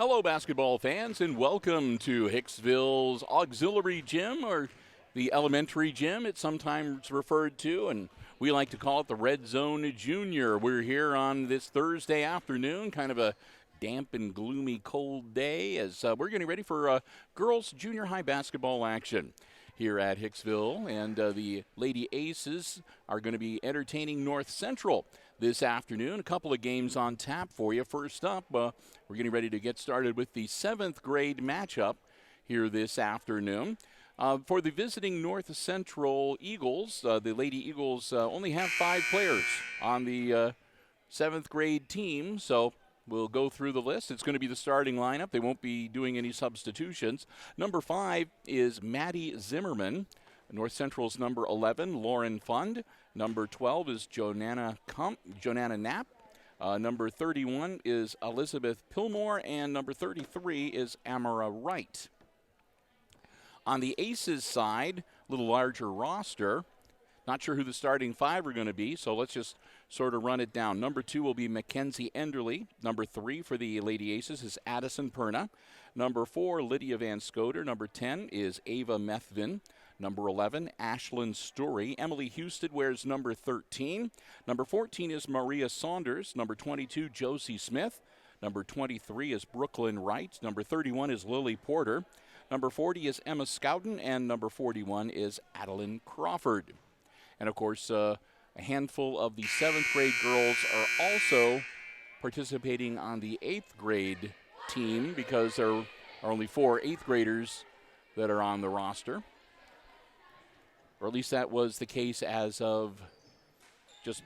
Hello, basketball fans, and welcome to Hicksville's Auxiliary Gym, or the Elementary Gym, it's sometimes referred to, and we like to call it the Red Zone Junior. We're here on this Thursday afternoon, kind of a damp and gloomy cold day, as we're getting ready for girls junior high basketball action here at Hicksville, and the Lady Aces are going to be entertaining North Central this afternoon. A couple of games on tap for you. First up, we're getting ready to get started with the 7th grade matchup here this afternoon. For the visiting North Central Eagles, the Lady Eagles only have 5 players on the 7th grade team, so we'll go through the list. It's going to be the starting lineup. They won't be doing any substitutions. Number 5 is Maddie Zimmerman. North Central's number 11, Lauren Fund. Number 12 is Jonana Knapp. Number 31 is Elizabeth Pillmore. And number 33 is Amara Wright. On the Aces side, a little larger roster. Not sure who the starting 5 are going to be, so let's just sort of run it down. Number 2 will be Mackenzie Enderly. Number 3 for the Lady Aces is Addison Perna. Number 4, Lydia Van Scoter. Number 10 is Ava Methvin. Number 11, Ashlyn Story. Emily Houston wears number 13. Number 14 is Maria Saunders. Number 22, Josie Smith. Number 23 is Brooklyn Wright. Number 31 is Lily Porter. Number 40 is Emma Scouten. And number 41 is Adeline Crawford. And, of course, a handful of the 7th grade girls are also participating on the 8th grade team, because there are only 4 8th graders that are on the roster. Or at least that was the case as of just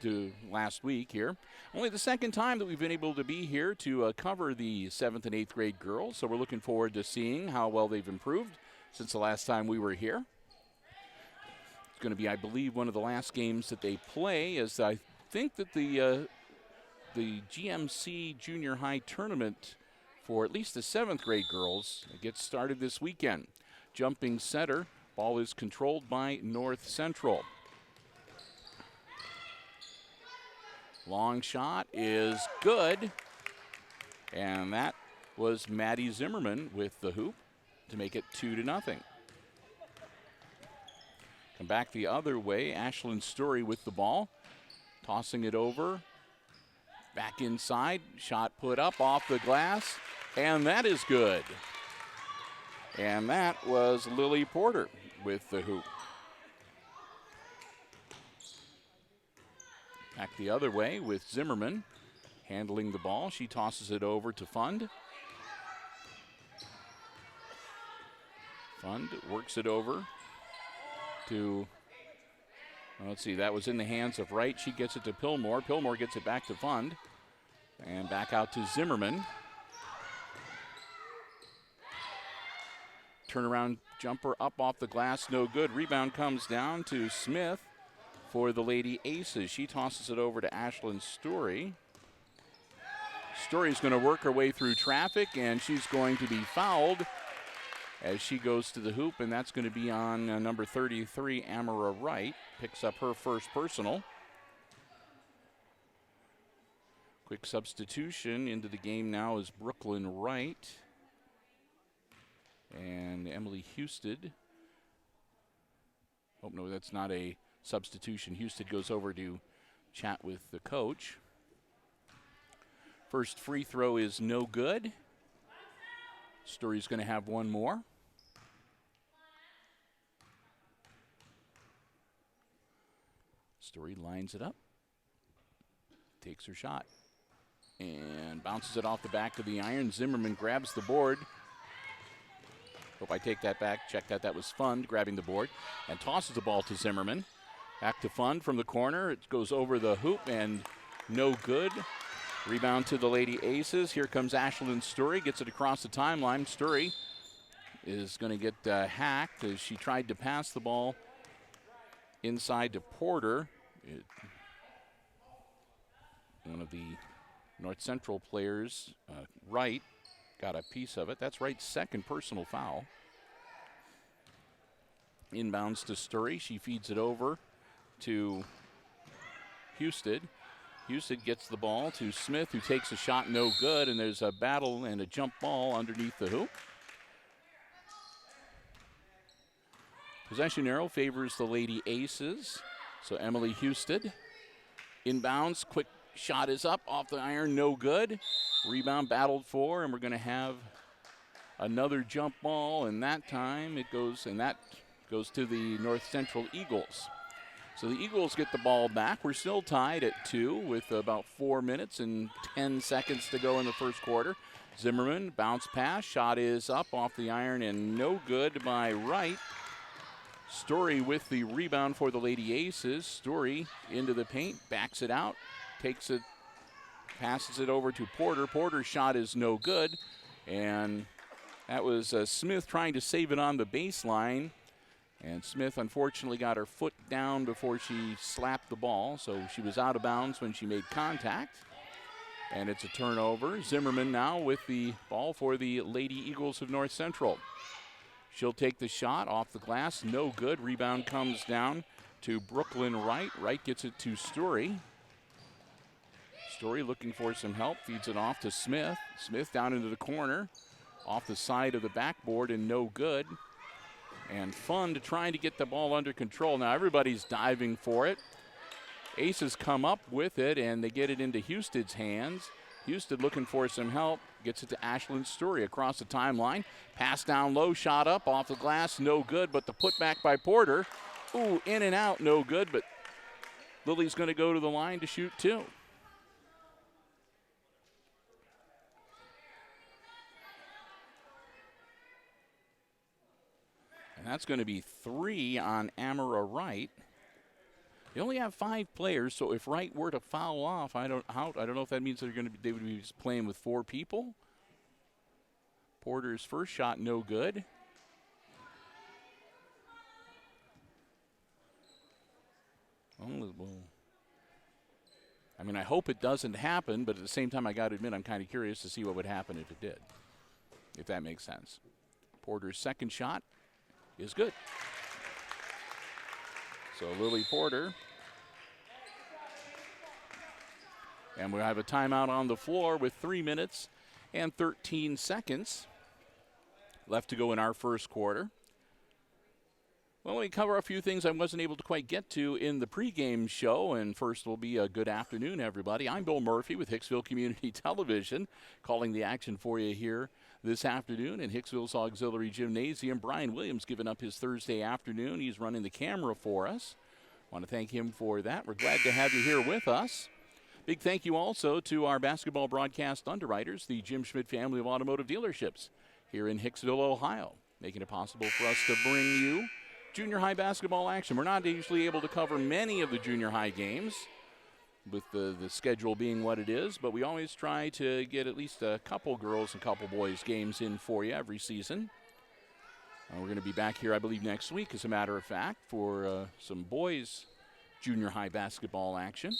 last week here. Only the second time that we've been able to be here to cover the 7th and 8th grade girls, so we're looking forward to seeing how well they've improved since the last time we were here. It's going to be, I believe, one of the last games that they play, as I think that the GMC Junior High Tournament for at least the 7th grade girls gets started this weekend. Jumping center, ball is controlled by North Central. Long shot is good, and that was Maddie Zimmerman with the hoop to make it 2-0. Come back the other way, Ashlyn Story with the ball, tossing it over, back inside, shot put up off the glass, and that is good. And that was Lily Porter with the hoop. Back the other way with Zimmerman handling the ball. She tosses it over to Fund. Fund works it over to, let's see, that was in the hands of Wright. She gets it to Pillmore. Pillmore gets it back to Fund. And back out to Zimmerman. Turnaround jumper up off the glass, no good. Rebound comes down to Smith for the Lady Aces. She tosses it over to Ashlyn Story. Story's going to work her way through traffic, and she's going to be fouled as she goes to the hoop, and that's going to be on number 33, Amara Wright. Picks up her first personal. Quick substitution into the game now is Brooklyn Wright and Emily Houston. Oh, no, that's not a substitution. Houston goes over to chat with the coach. First free throw is no good. Story's going to have one more. Story lines it up, takes her shot, and bounces it off the back of the iron. Zimmerman grabs the board. Hope I take that back. Check that. That was Fund grabbing the board and tosses the ball to Zimmerman. Back to Fund from the corner. It goes over the hoop and no good. Rebound to the Lady Aces. Here comes Ashlyn Story. Gets it across the timeline. Story is going to get hacked as she tried to pass the ball inside to Porter. One of the North Central players, Wright, got a piece of it. That's Wright's second personal foul. Inbounds to Story. She feeds it over to Houston. Houston gets the ball to Smith, who takes a shot, no good, and there's a battle and a jump ball underneath the hoop. Possession arrow favors the Lady Aces. So Emily Houston inbounds, quick shot is up, off the iron, no good. Rebound battled for, and we're going to have another jump ball, and that time it goes to the North Central Eagles. So the Eagles get the ball back. We're still tied at 2 with about 4 minutes and 10 seconds to go in the first quarter. Zimmerman, bounce pass, shot is up off the iron and no good by Wright. Story with the rebound for the Lady Aces. Story into the paint, backs it out, takes it, passes it over to Porter. Porter's shot is no good, and that was Smith trying to save it on the baseline. And Smith unfortunately got her foot down before she slapped the ball, so she was out of bounds when she made contact. And it's a turnover. Zimmerman now with the ball for the Lady Eagles of North Central. She'll take the shot off the glass, no good. Rebound comes down to Brooklyn Wright. Wright gets it to Story. Story looking for some help, feeds it off to Smith. Smith down into the corner, off the side of the backboard and no good. And Fun to trying to get the ball under control. Now everybody's diving for it. Aces come up with it and they get it into Houston's hands. Houston looking for some help, gets it to Ashlyn Story across the timeline. Pass down low, shot up off the glass, no good, but the putback by Porter. Ooh, in and out, no good, but Lily's going to go to the line to shoot 2. And that's going to be 3 on Amara Wright. They only have 5 players, so if Wright were to foul off, I don't know if that means they would be playing with 4 people. Porter's first shot, no good. Well, I mean, I hope it doesn't happen, but at the same time, I got to admit, I'm kind of curious to see what would happen if it did, if that makes sense. Porter's second shot is good. So Lily Porter. And we'll have a timeout on the floor with 3 minutes and 13 seconds left to go in our first quarter. Well, we cover a few things I wasn't able to quite get to in the pregame show, and first will be a good afternoon, everybody. I'm Bill Murphy with Hicksville Community Television, calling the action for you here this afternoon in Hicksville's Auxiliary Gymnasium. Brian Williams giving up his Thursday afternoon. He's running the camera for us. Want to thank him for that. We're glad to have you here with us. Big thank you also to our basketball broadcast underwriters, the Jim Schmidt family of automotive dealerships here in Hicksville, Ohio, making it possible for us to bring you junior high basketball action. We're not usually able to cover many of the junior high games with the schedule being what it is, but we always try to get at least a couple girls and couple boys games in for you every season. We're going to be back here, I believe, next week, as a matter of fact, for some boys junior high basketball action.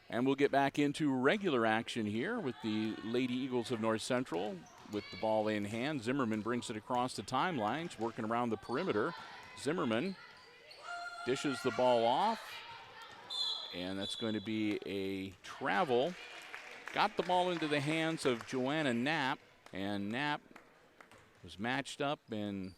And we'll get back into regular action here with the Lady Eagles of North Central with the ball in hand. Zimmerman brings it across the timeline. She's working around the perimeter. Zimmerman dishes the ball off, and that's going to be a travel. Got the ball into the hands of Joanna Knapp, and Knapp was matched up, and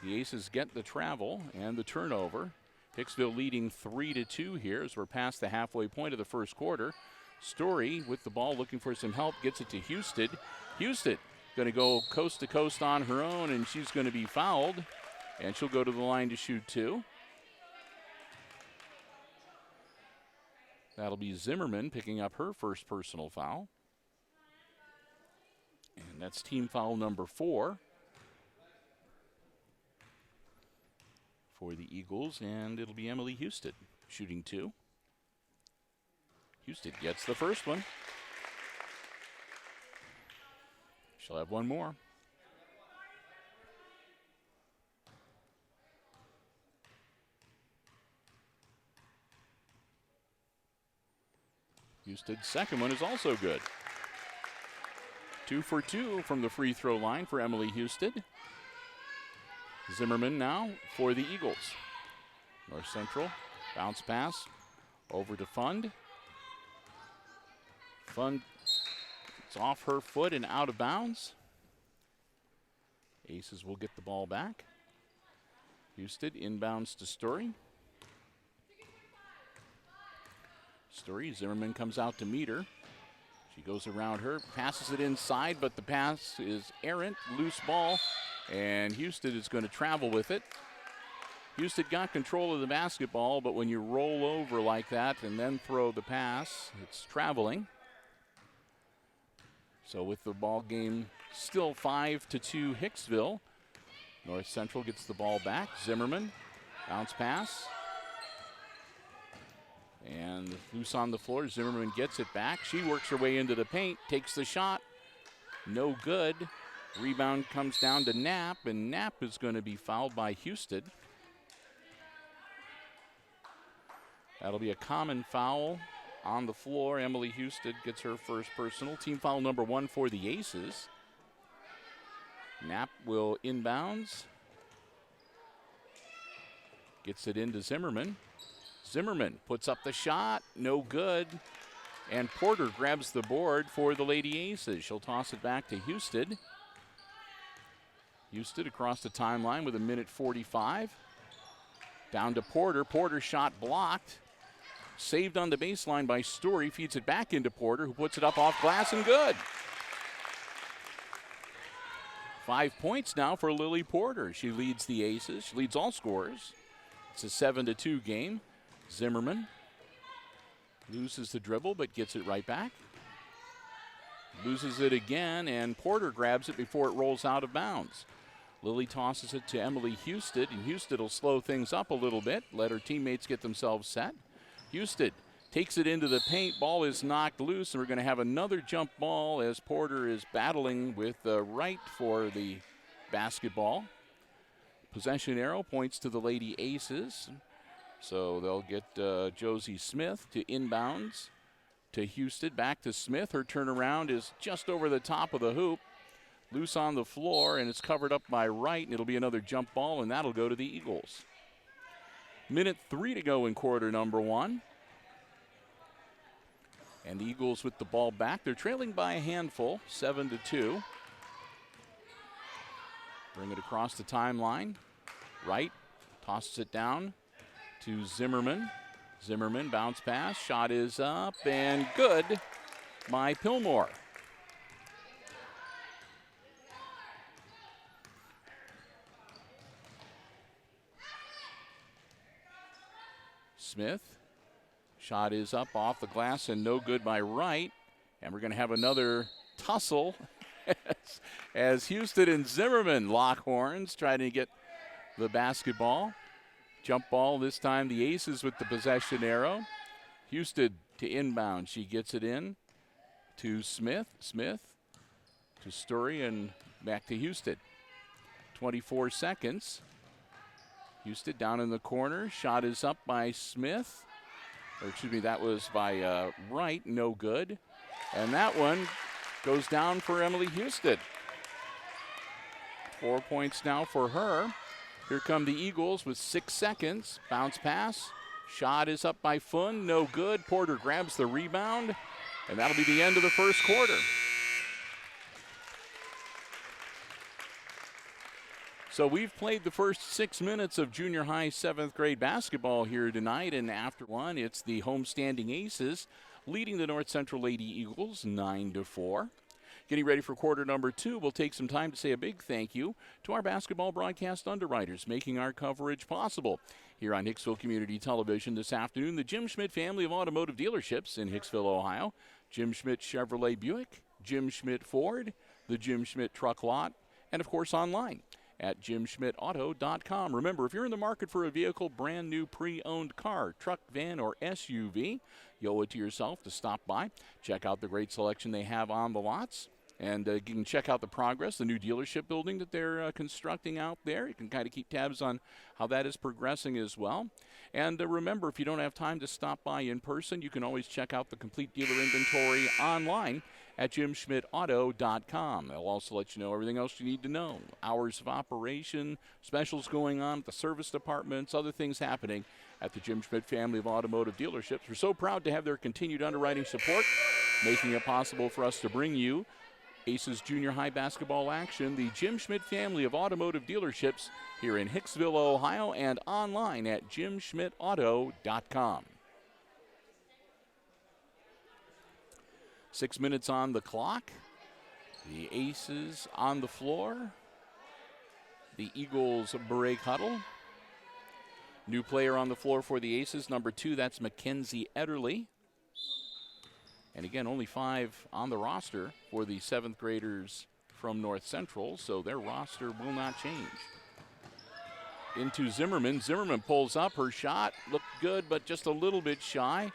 the Aces get the travel and the turnover. Hicksville leading 3-2 here as we're past the halfway point of the first quarter. Story with the ball looking for some help, gets it to Houston. Houston going to go coast to coast on her own, and she's going to be fouled, and she'll go to the line to shoot 2. That'll be Zimmerman picking up her first personal foul. And that's team foul number 4 for the Eagles, and it'll be Emily Houston shooting 2. Houston gets the first one. She'll have one more. Houston's second one is also good. 2 for 2 from the free throw line for Emily Houston. Zimmerman now for the Eagles. North Central, bounce pass, Over to Fund. Fund, it's off her foot and out of bounds. Aces will get the ball back. Houston inbounds to Story. Story, Zimmerman comes out to meet her. She goes around her, passes it inside, but the pass is errant, loose ball, and Houston is going to travel with it. Houston got control of the basketball, but when you roll over like that and then throw the pass, it's traveling. So with the ball game still 5-2 Hicksville, North Central gets the ball back. Zimmerman, bounce pass. And loose on the floor, Zimmerman gets it back. She works her way into the paint, takes the shot. No good. Rebound comes down to Knapp, and Knapp is going to be fouled by Houston. That'll be a common foul on the floor. Emily Houston gets her first personal. Team foul number 1 for the Aces. Knapp will inbounds. Gets it into Zimmerman. Zimmerman puts up the shot, no good. And Porter grabs the board for the Lady Aces. She'll toss it back to Houston. Houston across the timeline with 1:45. Down to Porter. Porter shot blocked. Saved on the baseline by Story. Feeds it back into Porter, who puts it up off glass and good. 5 points now for Lily Porter. She leads the Aces. She leads all scorers. It's a 7-2 game. Zimmerman loses the dribble but gets it right back. Loses it again, and Porter grabs it before it rolls out of bounds. Lily tosses it to Emily Houston, and Houston will slow things up a little bit, let her teammates get themselves set. Houston takes it into the paint. Ball is knocked loose, and we're going to have another jump ball as Porter is battling with the right for the basketball. Possession arrow points to the Lady Aces. So they'll get Josie Smith to inbounds to Houston. Back to Smith. Her turnaround is just over the top of the hoop. Loose on the floor, and it's covered up by Wright, and it'll be another jump ball, and that'll go to the Eagles. 1:03 to go in quarter number 1. And the Eagles with the ball back. They're trailing by a handful, 7-2. Bring it across the timeline. Wright tosses it down to Zimmerman. Zimmerman, bounce pass. Shot is up and good by Pillmore. Smith. Shot is up off the glass and no good by Wright. And we're going to have another tussle as Houston and Zimmerman lock horns, trying to get the basketball. Jump ball this time, the Aces with the possession arrow. Houston to inbound. She gets it in to Smith. Smith to Story and back to Houston. 24 seconds. Houston down in the corner. Shot is up by Smith. Or excuse me, that was by Wright. No good. And that one goes down for Emily Houston. 4 points now for her. Here come the Eagles with 6 seconds. Bounce pass. Shot is up by Fun. No good. Porter grabs the rebound. And that'll be the end of the first quarter. So we've played the first 6 minutes of junior high 7th grade basketball here tonight. And after one, it's the homestanding Aces leading the North Central Lady Eagles 9-4. Getting ready for quarter number 2, we'll take some time to say a big thank you to our basketball broadcast underwriters making our coverage possible. Here on Hicksville Community Television this afternoon, the Jim Schmidt family of automotive dealerships in Hicksville, Ohio. Jim Schmidt Chevrolet Buick, Jim Schmidt Ford, the Jim Schmidt Truck Lot, and of course online at jimschmidtauto.com. Remember, if you're in the market for a vehicle, brand new pre-owned car, truck, van, or SUV, you owe it to yourself to stop by. Check out the great selection they have on the lots. And you can check out the progress, the new dealership building that they're constructing out there. You can kind of keep tabs on how that is progressing as well. And remember, if you don't have time to stop by in person, you can always check out the complete dealer inventory online at jimschmidtauto.com. They'll also let you know everything else you need to know. Hours of operation, specials going on at the service departments, other things happening at the Jim Schmidt family of automotive dealerships. We're so proud to have their continued underwriting support, making it possible for us to bring you Aces Junior High basketball action. The Jim Schmidt family of automotive dealerships here in Hicksville, Ohio, and online at jimschmidtauto.com. 6 minutes on the clock. The Aces on the floor. The Eagles break huddle. New player on the floor for the Aces, number 2, that's Mackenzie Ederle. And again, only 5 on the roster for the 7th graders from North Central, so their roster will not change. Into Zimmerman. Zimmerman pulls up. Her shot looked good, but just a little bit shy.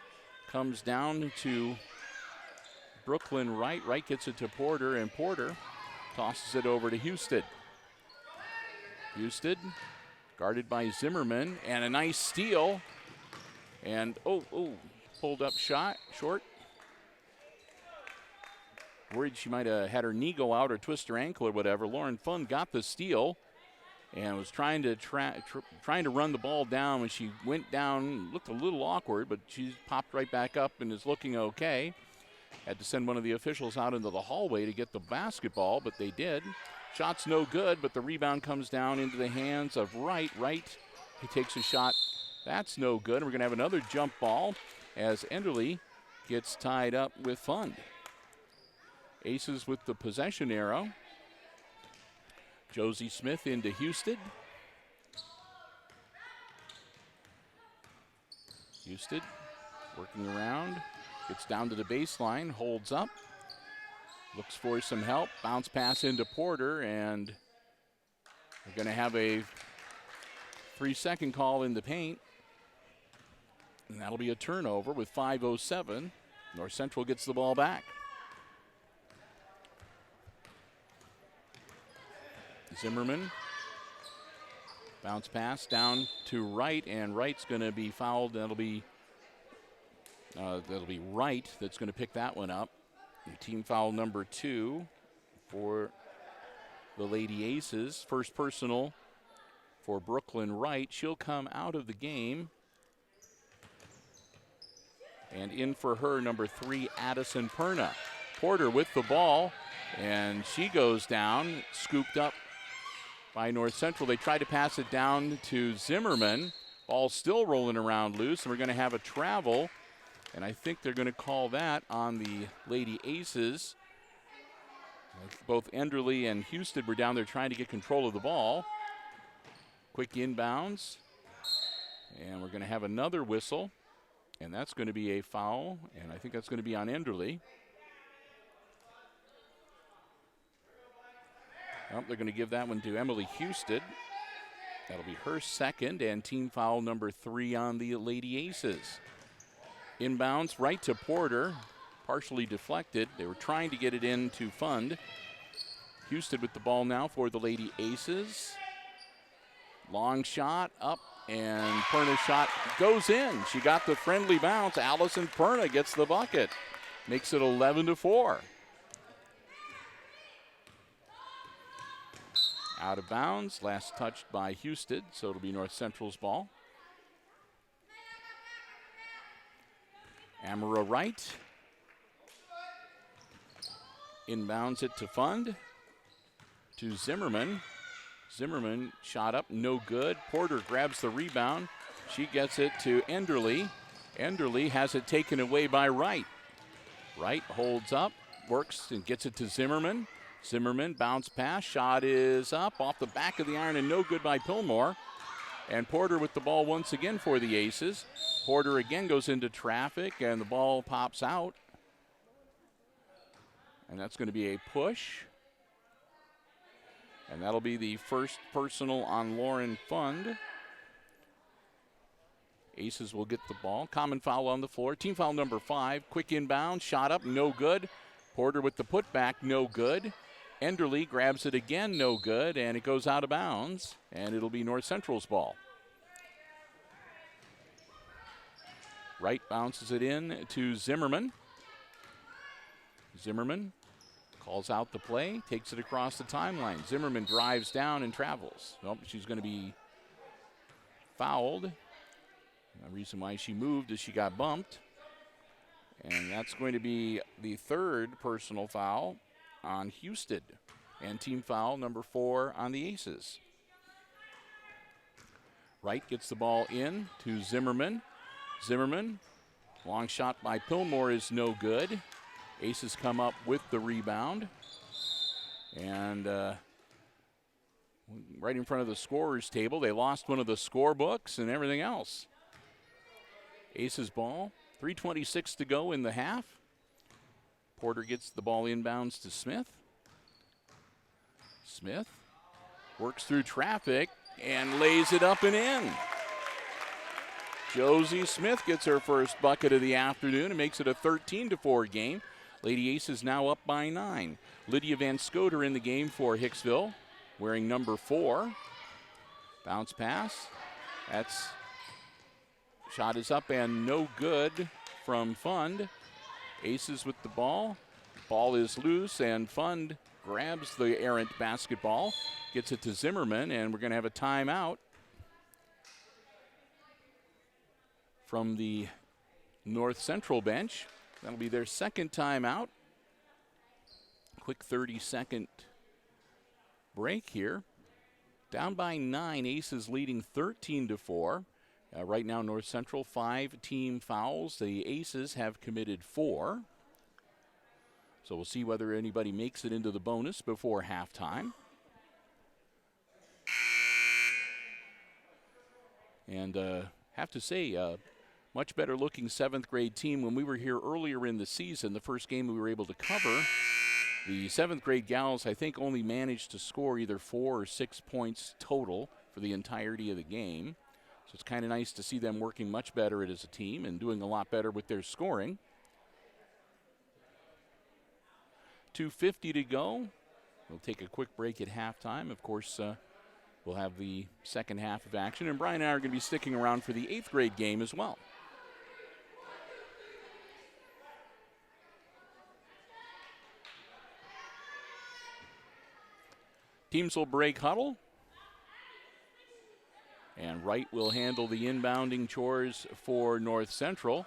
Comes down to Brooklyn Wright. Wright gets it to Porter, and Porter tosses it over to Houston. Houston guarded by Zimmerman, and a nice steal. And, pulled up shot, short. Worried she might have had her knee go out or twist her ankle or whatever. Lauren Fund got the steal and was trying to run the ball down. When she went down, looked a little awkward, but she popped right back up and is looking okay. Had to send one of the officials out into the hallway to get the basketball, but they did. Shot's no good, but the rebound comes down into the hands of Wright. Wright, he takes a shot. That's no good. And we're going to have another jump ball as Enderle gets tied up with Fund. Aces with the possession arrow. Josie Smith into Houston. Houston working around. Gets down to the baseline, holds up. Looks for some help. Bounce pass into Porter, and we're going to have a 3-second call in the paint. And that'll be a turnover with 5:07. North Central gets the ball back. Zimmerman. Bounce pass down to Wright, and Wright's going to be fouled. That'll be Wright that's going to pick that one up. And team foul number 2 for the Lady Aces. First personal for Brooklyn Wright. She'll come out of the game. And in for her, number 3, Addison Perna. Porter with the ball, and she goes down, scooped up by North Central. They try to pass it down to Zimmerman. Ball still rolling around loose, and we're going to have a travel. And I think they're going to call that on the Lady Aces. Both Enderle and Houston were down there trying to get control of the ball. Quick inbounds. And we're going to have another whistle. And that's going to be a foul. And I think that's going to be on Enderle. Well, they're going to give that one to Emily Houston. That'll be her second, and team foul number 3 on the Lady Aces. Inbounds right to Porter, partially deflected. They were trying to get it in to Fund. Houston with the ball now for the Lady Aces. Long shot up, and Perna's shot goes in. She got the friendly bounce. Allison Perna gets the bucket. Makes it 11-4. Out of bounds, last touched by Houston, so it'll be North Central's ball. Amara Wright inbounds it to Fund, to Zimmerman. Zimmerman shot up, no good. Porter grabs the rebound. She gets it to Enderle. Enderle has it taken away by Wright. Wright holds up, works and gets it to Zimmerman. Zimmerman, bounce pass, shot is up off the back of the iron and no good by Pillmore. And Porter with the ball once again for the Aces. Porter again goes into traffic and the ball pops out. And that's going to be a push. And that'll be the first personal on Lauren Fund. Aces will get the ball. Common foul on the floor. Team foul number 5. Quick inbound, shot up, no good. Porter with the putback, no good. Enderle grabs it again, no good, and it goes out of bounds, and it'll be North Central's ball. Wright bounces it in to Zimmerman. Zimmerman calls out the play, takes it across the timeline. Zimmerman drives down and travels. Nope, she's going to be fouled. The reason why she moved is she got bumped. And that's going to be the third personal foul on Houston. And team foul number 4 on the Aces. Wright gets the ball in to Zimmerman. Zimmerman, long shot by Pillmore is no good. Aces come up with the rebound. And right in front of the scorer's table, they lost one of the scorebooks and everything else. Aces ball, 3:26 to go in the half. Porter gets the ball inbounds to Smith. Smith works through traffic and lays it up and in. Josie Smith gets her first bucket of the afternoon and makes it a 13-4 game. Lady Aces now up by 9. Lydia Van Scoter in the game for Hicksville, wearing number 4. Bounce pass. That's shot is up and no good from Fund. Aces with the ball. Ball is loose and Fund grabs the errant basketball, gets it to Zimmerman, and we're going to have a timeout from the North Central bench. That'll be their second timeout. Quick 30-second break here. Down by 9, Aces leading 13-4. Right now, North Central, 5 team fouls. The Aces have committed 4. So we'll see whether anybody makes it into the bonus before halftime. And have to say, much better looking 7th grade team. When we were here earlier in the season, the first game we were able to cover, the 7th grade gals, I think, only managed to score either 4 or 6 points total for the entirety of the game. So it's kind of nice to see them working much better as a team and doing a lot better with their scoring. 2:50 to go. We'll take a quick break at halftime. Of course, we'll have the second half of action. And Brian and I are going to be sticking around for the 8th grade game as well. Teams will break huddle. And Wright will handle the inbounding chores for North Central.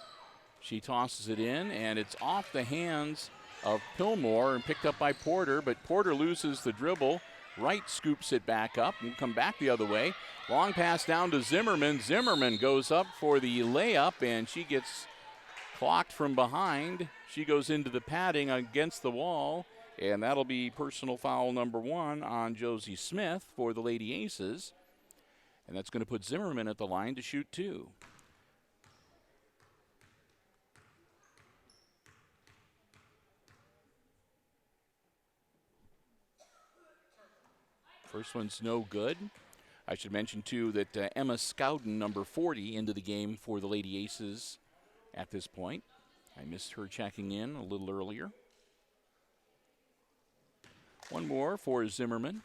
She tosses it in, and it's off the hands of Pillmore and picked up by Porter, but Porter loses the dribble. Wright scoops it back up and come back the other way. Long pass down to Zimmerman. Zimmerman goes up for the layup, and she gets clocked from behind. She goes into the padding against the wall, and that'll be personal foul number 1 on Josie Smith for the Lady Aces. And that's going to put Zimmerman at the line to shoot 2. First one's no good. I should mention, too, that Emma Scowden, number 40, into the game for the Lady Aces at this point. I missed her checking in a little earlier. One more for Zimmerman.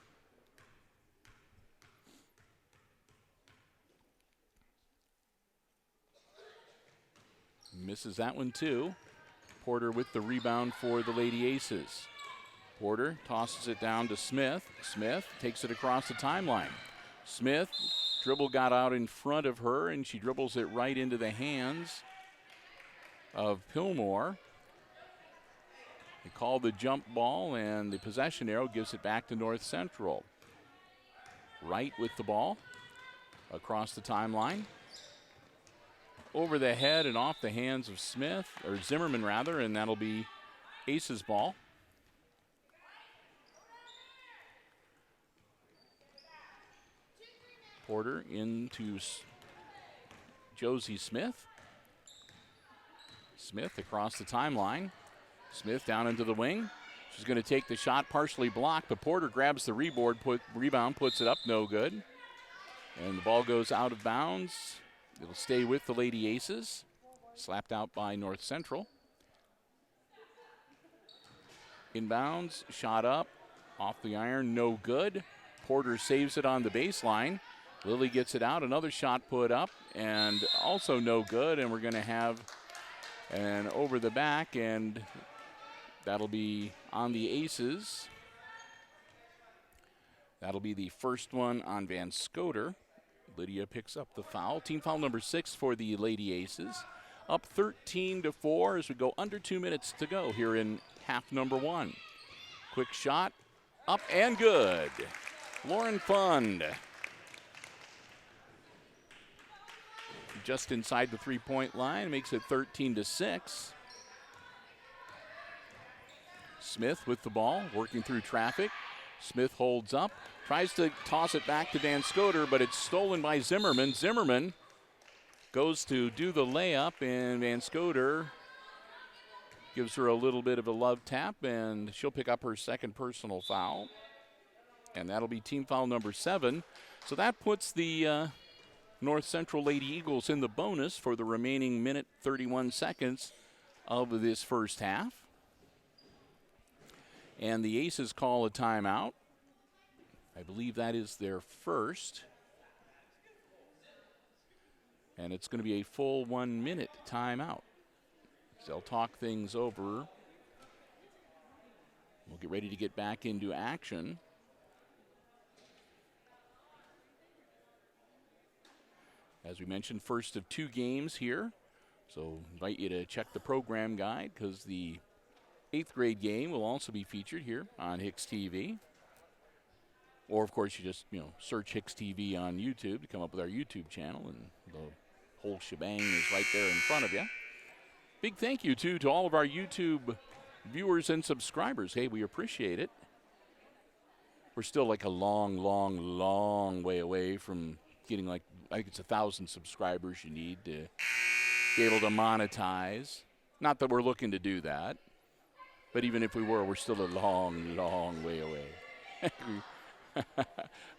Misses that one, too. Porter with the rebound for the Lady Aces. Porter tosses it down to Smith. Smith takes it across the timeline. Smith, dribble got out in front of her, and she dribbles it right into the hands of Pillmore. They call the jump ball, and the possession arrow gives it back to North Central. Wright with the ball across the timeline. Over the head and off the hands of Smith, or Zimmerman rather, and that'll be Aces ball. Porter into Josie Smith. Smith across the timeline. Smith down into the wing. She's going to take the shot, partially blocked, but Porter grabs the rebound, puts it up, no good. And the ball goes out of bounds. It'll stay with the Lady Aces. Slapped out by North Central. Inbounds, shot up, off the iron, no good. Porter saves it on the baseline. Lily gets it out, another shot put up, and also no good. And we're going to have an over the back, and That'll be on the Aces. That'll be the first one on Van Scoter. Lydia picks up the foul. Team foul number 6 for the Lady Aces. Up 13-4 as we go under 2 minutes to go here in half number 1. Quick shot, up and good. Lauren Fund. Just inside the three-point line, makes it 13-6. Smith with the ball, working through traffic. Smith holds up, tries to toss it back to Van Scoter, but it's stolen by Zimmerman. Zimmerman goes to do the layup, and Van Scoter gives her a little bit of a love tap, and she'll pick up her second personal foul. And that'll be team foul number 7. So that puts the North Central Lady Eagles in the bonus for the remaining minute 31 seconds of this first half. And the Aces call a timeout. I believe that is their first. And it's going to be a full 1 minute timeout. So they'll talk things over. We'll get ready to get back into action. As we mentioned, first of 2 games here. So invite you to check the program guide because the 8th grade game will also be featured here on HIX-TV. Or, of course, you just, search HIX-TV on YouTube to come up with our YouTube channel, and the whole shebang is right there in front of you. Big thank you, too, to all of our YouTube viewers and subscribers. Hey, we appreciate it. We're still like a long, long, long way away from getting I think it's 1,000 subscribers you need to be able to monetize. Not that we're looking to do that. But even if we were, we're still a long, long way away.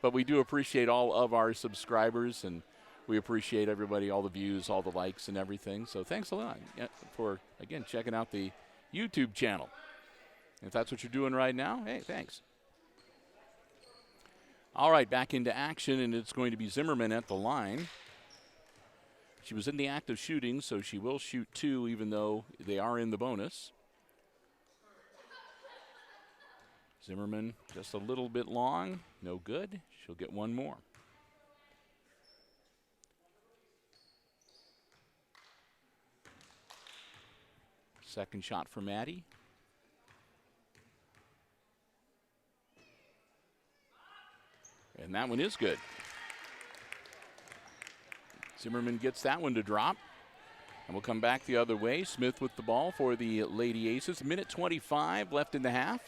But we do appreciate all of our subscribers, and we appreciate everybody, all the views, all the likes and everything. So thanks a lot for, again, checking out the YouTube channel. If that's what you're doing right now, hey, thanks. All right, back into action, and it's going to be Zimmerman at the line. She was in the act of shooting, so she will shoot 2, even though they are in the bonus. Zimmerman just a little bit long, no good. She'll get 1 more. Second shot for Maddie. And that one is good. Zimmerman gets that one to drop. And we'll come back the other way. Smith with the ball for the Lady Aces. Minute 25 left in the half.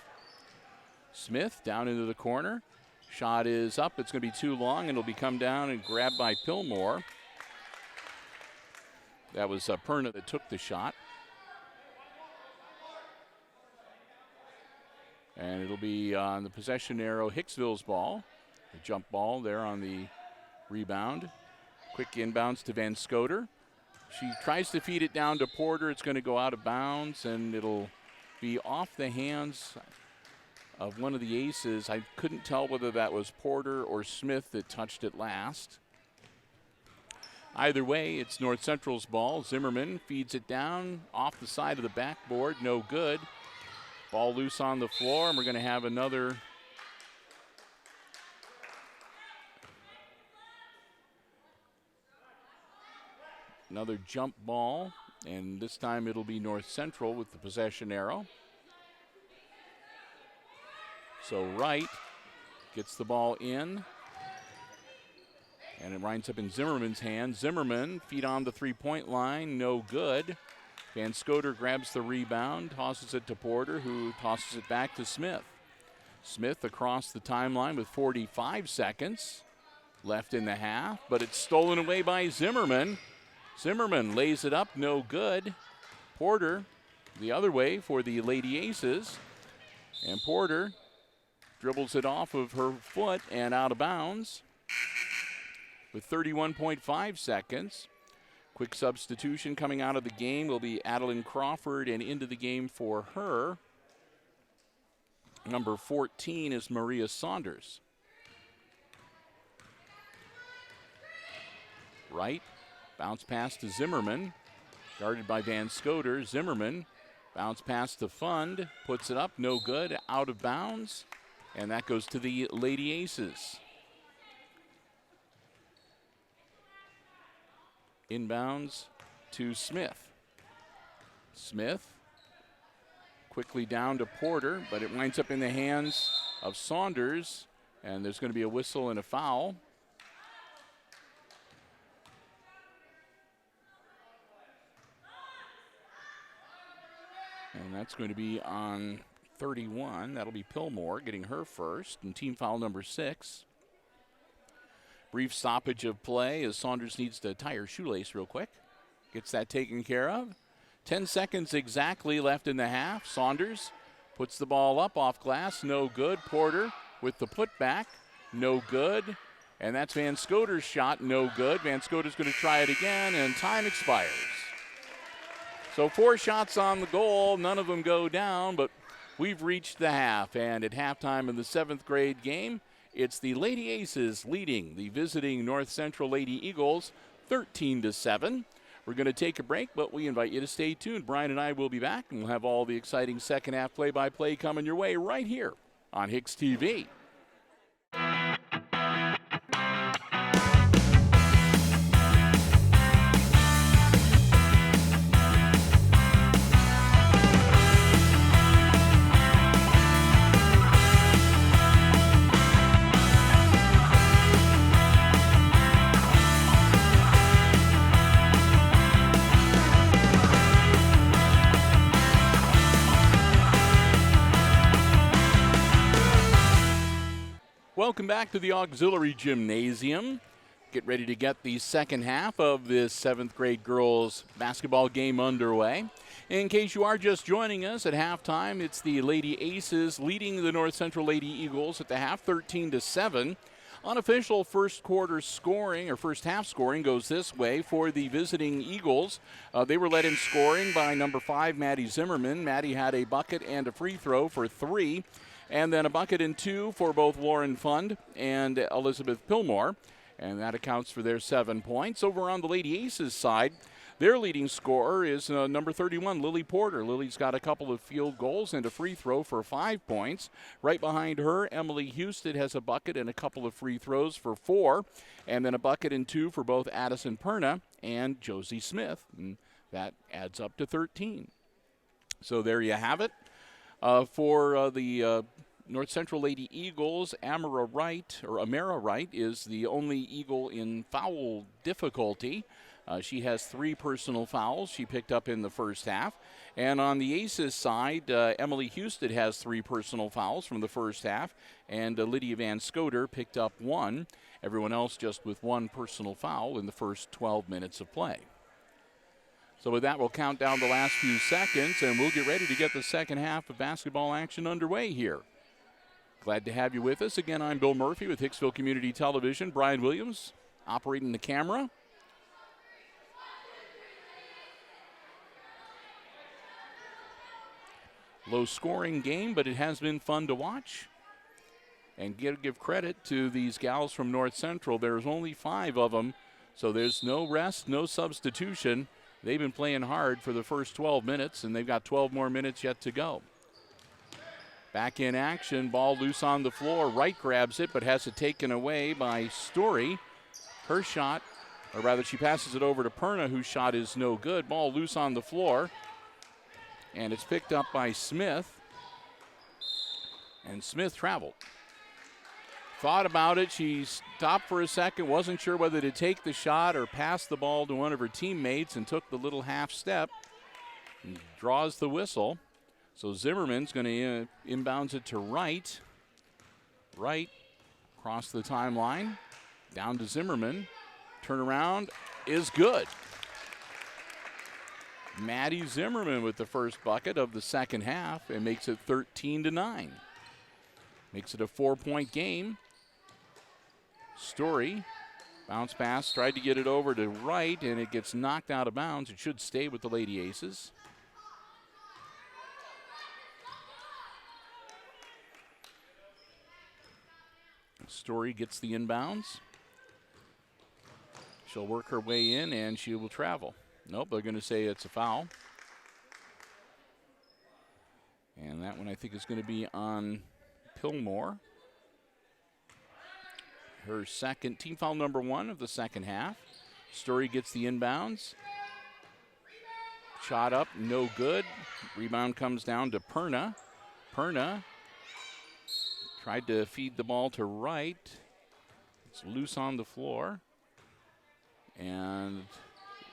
Smith down into the corner. Shot is up. It's going to be too long, and it'll be come down and grabbed by Pillmore. That was Perna that took the shot. And it'll be on the possession arrow, Hicksville's ball. The jump ball there on the rebound. Quick inbounds to Van Scoter. She tries to feed it down to Porter. It's going to go out of bounds, and it'll be off the hands of one of the Aces. I couldn't tell whether that was Porter or Smith that touched it last. Either way, it's North Central's ball. Zimmerman feeds it down off the side of the backboard. No good. Ball loose on the floor, and we're going to have another jump ball, and this time it'll be North Central with the possession arrow. So Wright gets the ball in, and it winds up in Zimmerman's hand. Zimmerman, feet on the three-point line, no good. Van Scoter grabs the rebound, tosses it to Porter, who tosses it back to Smith. Smith across the timeline with 45 seconds left in the half, but it's stolen away by Zimmerman. Zimmerman lays it up, no good. Porter the other way for the Lady Aces, and Porter dribbles it off of her foot and out of bounds with 31.5 seconds. Quick substitution coming out of the game will be Adeline Crawford, and into the game for her, number 14 is Maria Saunders. Right, bounce pass to Zimmerman, guarded by Van Scoter. Zimmerman Bounce pass to Fund, puts it up, no good, out of bounds, and that goes to the Lady Aces. Inbounds to Smith. Smith quickly down to Porter, but it winds up in the hands of Saunders, and there's going to be a whistle and a foul. And that's going to be on 31. That'll be Pillmore getting her first, and team foul number 6. Brief stoppage of play as Saunders needs to tie her shoelace real quick. Gets that taken care of. 10 seconds exactly left in the half. Saunders puts the ball up off glass, no good. Porter with the putback, no good. And that's Van Scoter's shot, no good. Van Scoter's going to try it again, and time expires. So 4 shots on the goal, none of them go down, but we've reached the half. And at halftime in the 7th grade game, it's the Lady Aces leading the visiting North Central Lady Eagles 13-7. We're going to take a break, but we invite you to stay tuned. Brian and I will be back, and we'll have all the exciting second half play-by-play coming your way right here on HIX-TV. Welcome back to the Auxiliary Gymnasium. Get ready to get the second half of this 7th grade girls basketball game underway. In case you are just joining us at halftime, it's the Lady Aces leading the North Central Lady Eagles at the half 13-7. Unofficial first quarter scoring, or first half scoring, goes this way for the visiting Eagles. They were led in scoring by number 5, Maddie Zimmerman. Maddie had a bucket and a free throw for 3. And then a bucket and 2 for both Lauren Fund and Elizabeth Pillmore. And that accounts for their 7 points. Over on the Lady Aces side, their leading scorer is number 31, Lily Porter. Lily's got a couple of field goals and a free throw for 5 points. Right behind her, Emily Houston has a bucket and a couple of free throws for 4. And then a bucket and 2 for both Addison Perna and Josie Smith. And that adds up to 13. So there you have it. For the North Central Lady Eagles, Amara Wright is the only Eagle in foul difficulty. She has 3 personal fouls she picked up in the first half. And on the Aces side, Emily Houston has 3 personal fouls from the first half, and Lydia Van Scoter picked up 1. Everyone else just with 1 personal foul in the first 12 minutes of play. So with that, we'll count down the last few seconds, and we'll get ready to get the second half of basketball action underway here. Glad to have you with us. Again, I'm Bill Murphy with Hicksville Community Television. Brian Williams operating the camera. Low-scoring game, but it has been fun to watch. And give credit to these gals from North Central. There's only 5 of them, so there's no rest, no substitution. They've been playing hard for the first 12 minutes, and they've got 12 more minutes yet to go. Back in action, ball loose on the floor. Wright grabs it, but has it taken away by Story. Her shot, or rather she passes it over to Perna, whose shot is no good. Ball loose on the floor, and it's picked up by Smith. And Smith traveled. Thought about it. She stopped for a second, wasn't sure whether to take the shot or pass the ball to one of her teammates, and took the little half step and draws the whistle. So Zimmerman's going to inbounds it to Wright. Wright across the timeline, down to Zimmerman. Turnaround is good. Maddie Zimmerman with the first bucket of the second half, and makes it 13-9. Makes it a 4-point game. Story, bounce pass, tried to get it over to Wright, and it gets knocked out of bounds. It should stay with the Lady Aces. Story gets the inbounds. She'll work her way in, and she will travel. Nope, they're going to say it's a foul. And that one I think is going to be on Pillmore. Her second, team foul number 1 of the second half. Story gets the inbounds. Shot up, no good. Rebound comes down to Perna. Perna tried to feed the ball to Wright. It's loose on the floor. And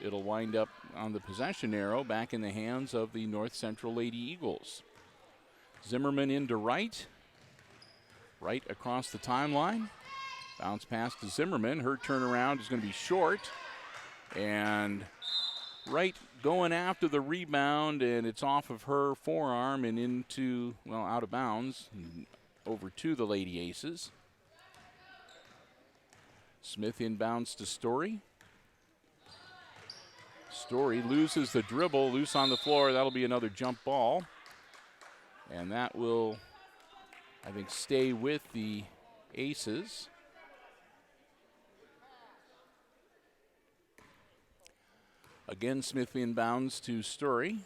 it'll wind up on the possession arrow back in the hands of the North Central Lady Eagles. Zimmerman into Wright. Wright across the timeline. Bounce pass to Zimmerman. Her turnaround is going to be short. And Wright going after the rebound, and it's off of her forearm and into, well, out of bounds, over to the Lady Aces. Smith inbounds to Story. Story loses the dribble, loose on the floor. That'll be another jump ball. And that will, I think, stay with the Aces. Again, Smith inbounds to Story.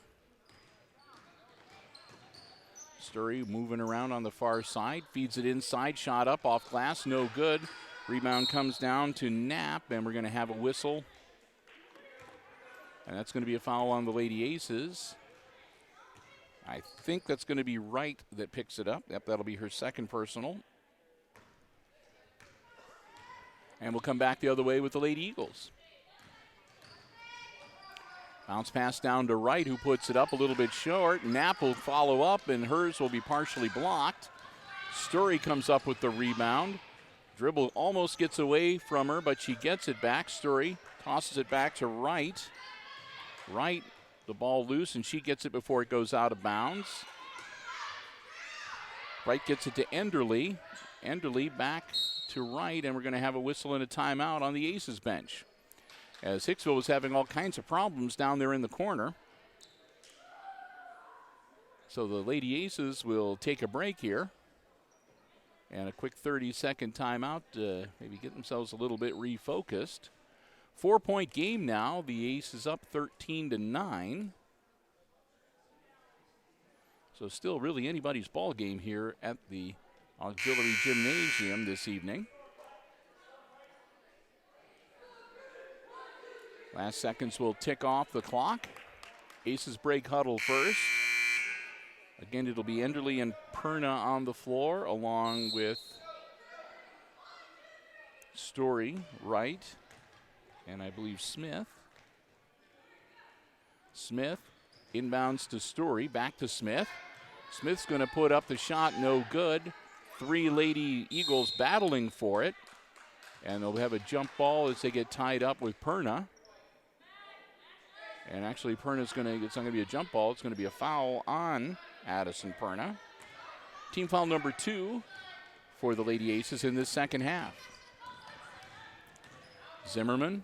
Story moving around on the far side, feeds it inside, shot up off glass, no good. Rebound comes down to Knapp, and we're going to have a whistle. And that's going to be a foul on the Lady Aces. I think that's going to be Wright that picks it up. Yep, that'll be her second personal. And we'll come back the other way with the Lady Eagles. Bounce pass down to Wright, who puts it up a little bit short. Knapp will follow up, and hers will be partially blocked. Story comes up with the rebound. Dribble almost gets away from her, but she gets it back. Story tosses it back to Wright. Wright, the ball loose, and she gets it before it goes out of bounds. Wright gets it to Enderly. Enderly back to Wright, and we're going to have a whistle and a timeout on the Aces bench, as Hicksville was having all kinds of problems down there in the corner. So the Lady Aces will take a break here. And a quick 30-second timeout to maybe get themselves a little bit refocused. 4-point game now. The Aces up 13-9. So still really anybody's ball game here at the Auxiliary Gymnasium this evening. Last seconds will tick off the clock. Aces break huddle first. Again, it'll be Enderly and Perna on the floor, along with Story, Wright, and I believe Smith. Smith inbounds to Story, back to Smith. Smith's going to put up the shot, no good. 3 Lady Eagles battling for it. And they'll have a jump ball as they get tied up with Perna. And actually, Perna's it's not going to be a jump ball. It's going to be a foul on Addison Perna. Team foul number 2 for the Lady Aces in this second half. Zimmerman.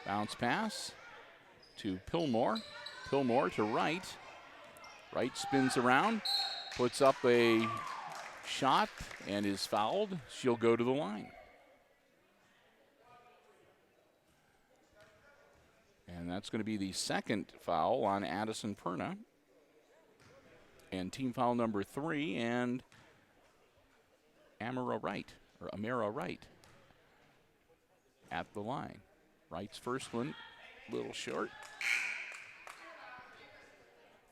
Bounce pass to Pillmore. Pillmore to Wright. Wright spins around, puts up a shot, and is fouled. She'll go to the line. And that's going to be the second foul on Addison Perna. And team foul number 3, and Amara Wright at the line. Wright's first one, a little short.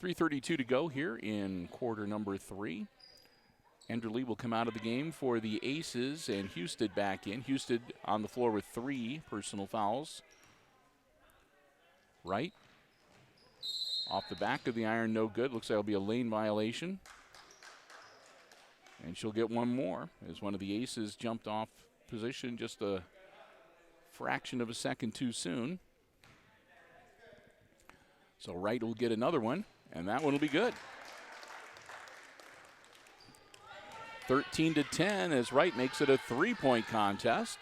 3:32 to go here in quarter number 3. Enderly will come out of the game for the Aces, and Husted back in. Husted on the floor with 3 personal fouls. Wright off the back of the iron, no good. Looks like it'll be a lane violation. And she'll get one more as one of the Aces jumped off position just a fraction of a second too soon. So Wright will get another one, and that one will be good. 13-10 as Wright makes it a 3-point contest.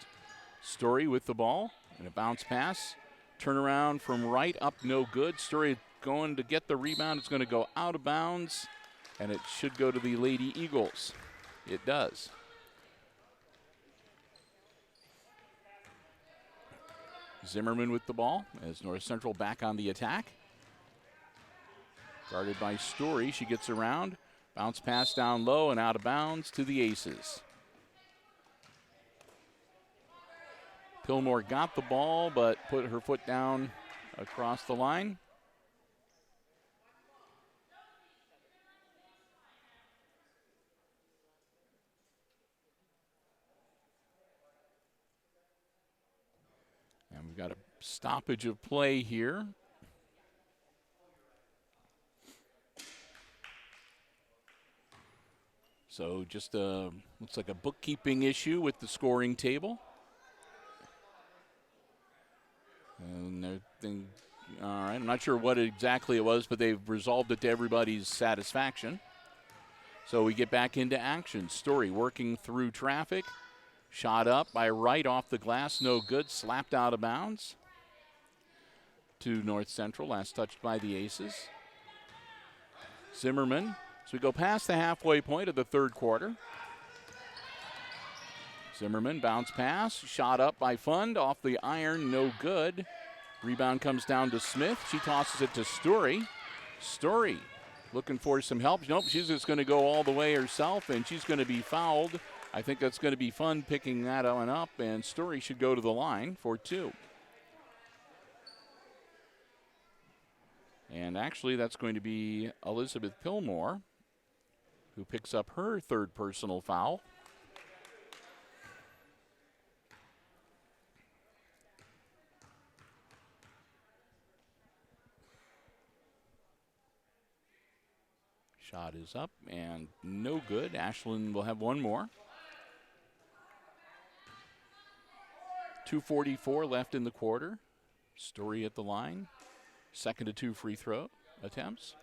Story with the ball and a bounce pass. Turnaround from Wright, up no good. Story going to get the rebound. It's going to go out of bounds, and it should go to the Lady Eagles. It does. Zimmerman with the ball as North Central back on the attack. Guarded by Story. She gets around. Bounce pass down low and out of bounds to the Aces. Pillmore got the ball, but put her foot down across the line. And we've got a stoppage of play here. So just looks like a bookkeeping issue with the scoring table. And all right, I'm not sure what exactly it was, but they've resolved it to everybody's satisfaction. So we get back into action. Story working through traffic. Shot up by Wright off the glass, no good. Slapped out of bounds to North Central, last touched by the Aces. Zimmerman. So we go past the halfway point of the third quarter. Zimmerman, bounce pass, shot up by Fund, off the iron, no good. Rebound comes down to Smith. She tosses it to Story. Story looking for some help. Nope, she's just going to go all the way herself, and she's going to be fouled. I think that's going to be Fund picking that one up, and Story should go to the line for 2. And actually, that's going to be Elizabeth Pillmore, who picks up her third personal foul. Shot is up and no good. Ashland will have one more. 2:44 left in the quarter. Story at the line. 2nd of 2 free throw attempts.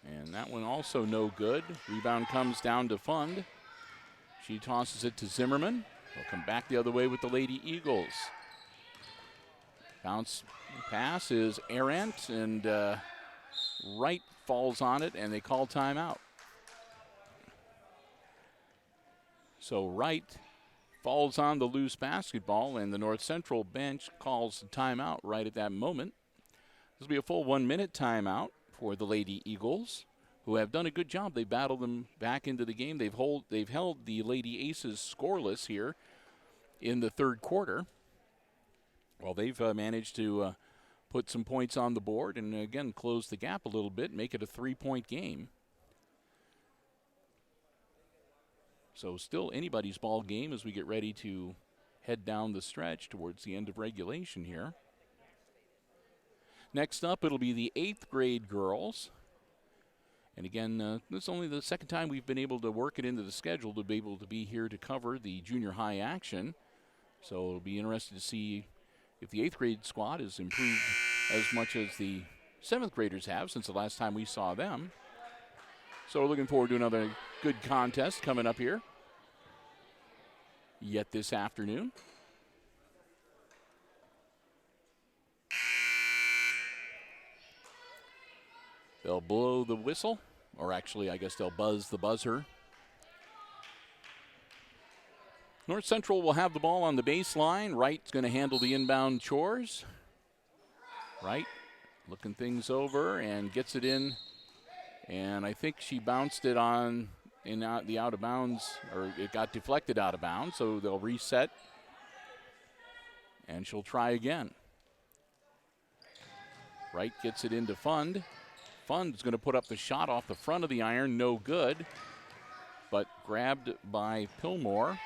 And that one also no good. Rebound comes down to Fund. She tosses it to Zimmerman. They'll come back the other way with the Lady Eagles. Bounce pass is errant, and Wright falls on it, and they call timeout. So Wright falls on the loose basketball, and the North Central bench calls timeout right at that moment. This will be a full 1-minute timeout for the Lady Eagles, who have done a good job. They battled them back into the game. They've held the Lady Aces scoreless here in the third quarter. Well, they've managed to put some points on the board and, again, close the gap a little bit, make it a 3-point game. So still anybody's ball game as we get ready to head down the stretch towards the end of regulation here. Next up, it'll be the 8th grade girls. And again, this is only the second time we've been able to work it into the schedule to be able to be here to cover the junior high action. So it'll be interesting to see if the 8th grade squad has improved as much as the 7th graders have since the last time we saw them. So we're looking forward to another good contest coming up here yet this afternoon. They'll blow the whistle, or actually I guess they'll buzz the buzzer. North Central will have the ball on the baseline. Wright's going to handle the inbound chores. Wright looking things over and gets it in. And I think she bounced it on in the out of bounds, or it got deflected out of bounds, so they'll reset. And she'll try again. Wright gets it into Fund. Fund's going to put up the shot off the front of the iron, no good. But grabbed by Pillmore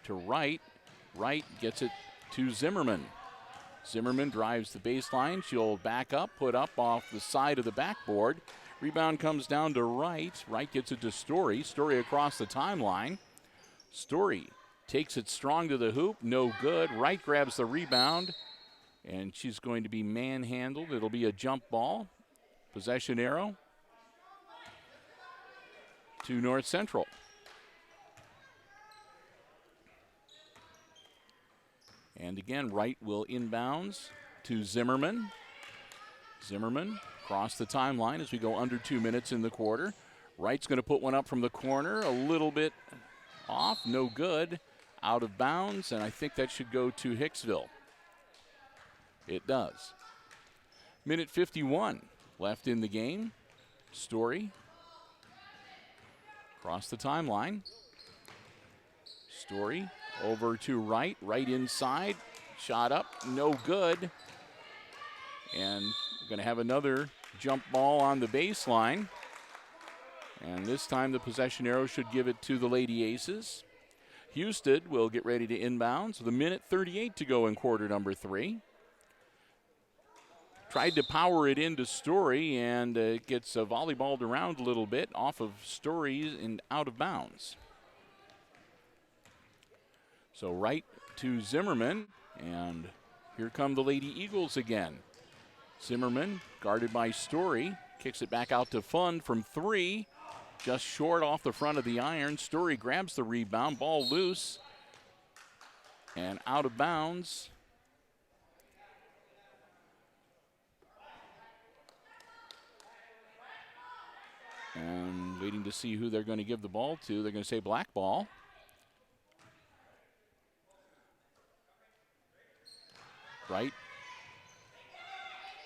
to Wright. Wright gets it to Zimmerman. Zimmerman drives the baseline. She'll back up, put up off the side of the backboard. Rebound comes down to Wright. Wright gets it to Story. Story across the timeline. Story takes it strong to the hoop. No good. Wright grabs the rebound, and she's going to be manhandled. It'll be a jump ball. Possession arrow to North Central. And again, Wright will inbounds to Zimmerman. Zimmerman across the timeline as we go under 2 minutes in the quarter. Wright's going to put one up from the corner, a little bit off, no good. out of bounds, and I think that should go to Hicksville. It does. Minute 51 left in the game. Story across the timeline. Story over to right inside. Shot up, no good. And we're going to have another jump ball on the baseline. And this time the possession arrow should give it to the Lady Aces. Houston will get ready to inbounds with a minute 38 to go in quarter number 3. Tried to power it into Story, and it gets volleyballed around a little bit off of Story and out of bounds. So right to Zimmerman, and here come the Lady Eagles again. Zimmerman, guarded by Story, kicks it back out to Fund from 3. Just short off the front of the iron. Story grabs the rebound, ball loose, and out of bounds. And waiting to see who they're going to give the ball to. They're going to say black ball. Right.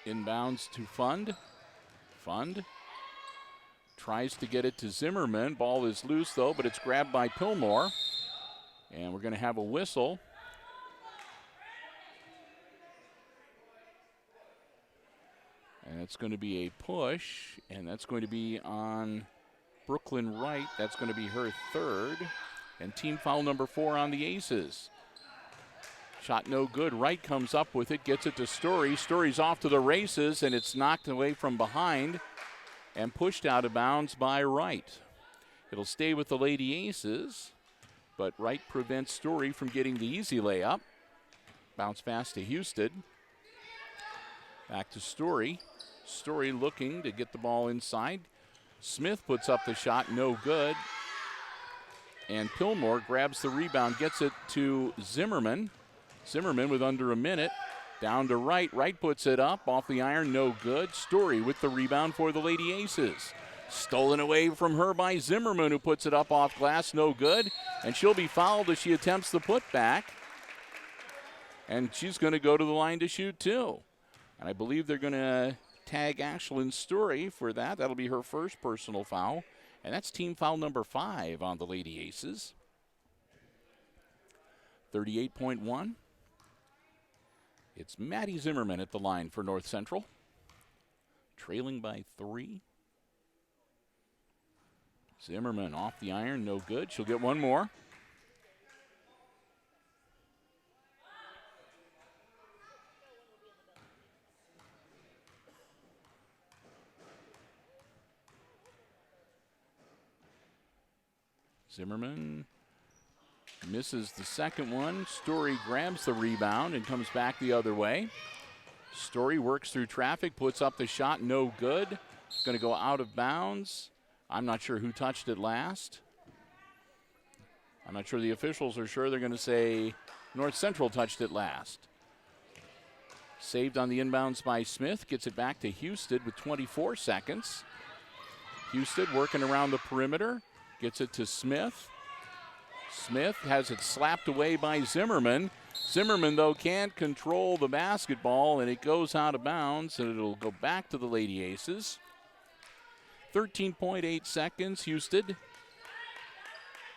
Inbounds to Fund. Fund tries to get it to Zimmerman. Ball is loose, though, but it's grabbed by Pillmore. And we're going to have a whistle. And it's going to be a push, and that's going to be on Brooklyn Wright. That's going to be her third. And team foul number 4 on the Aces. Shot no good. Wright comes up with it, gets it to Story. Story's off to the races, and it's knocked away from behind and pushed out of bounds by Wright. It'll stay with the Lady Aces, but Wright prevents Story from getting the easy layup. Bounce pass to Houston. Back to Story. Story looking to get the ball inside. Smith puts up the shot, no good. And Pillmore grabs the rebound, gets it to Zimmerman. Zimmerman with under a minute. Down to Wright. Wright puts it up off the iron, no good. Story with the rebound for the Lady Aces. Stolen away from her by Zimmerman, who puts it up off glass, no good. And she'll be fouled as she attempts the putback. And she's going to go to the line to shoot too. And I believe they're going to tag Ashlyn Story for that. That'll be her first personal foul. And that's team foul number 5 on the Lady Aces. 38.1. It's Maddie Zimmerman at the line for North Central. Trailing by 3. Zimmerman off the iron, no good. She'll get one more. Zimmerman misses the second one. Story grabs the rebound and comes back the other way. Story works through traffic, puts up the shot, no good. It's going to go out of bounds. I'm not sure who touched it last. I'm not sure the officials are sure. They're going to say North Central touched it last. Saved on the inbounds by Smith. Gets it back to Houston with 24 seconds. Houston working around the perimeter. Gets it to Smith. Smith has it slapped away by Zimmerman. Zimmerman, though, can't control the basketball, and it goes out of bounds, and it'll go back to the Lady Aces. 13.8 seconds. Houston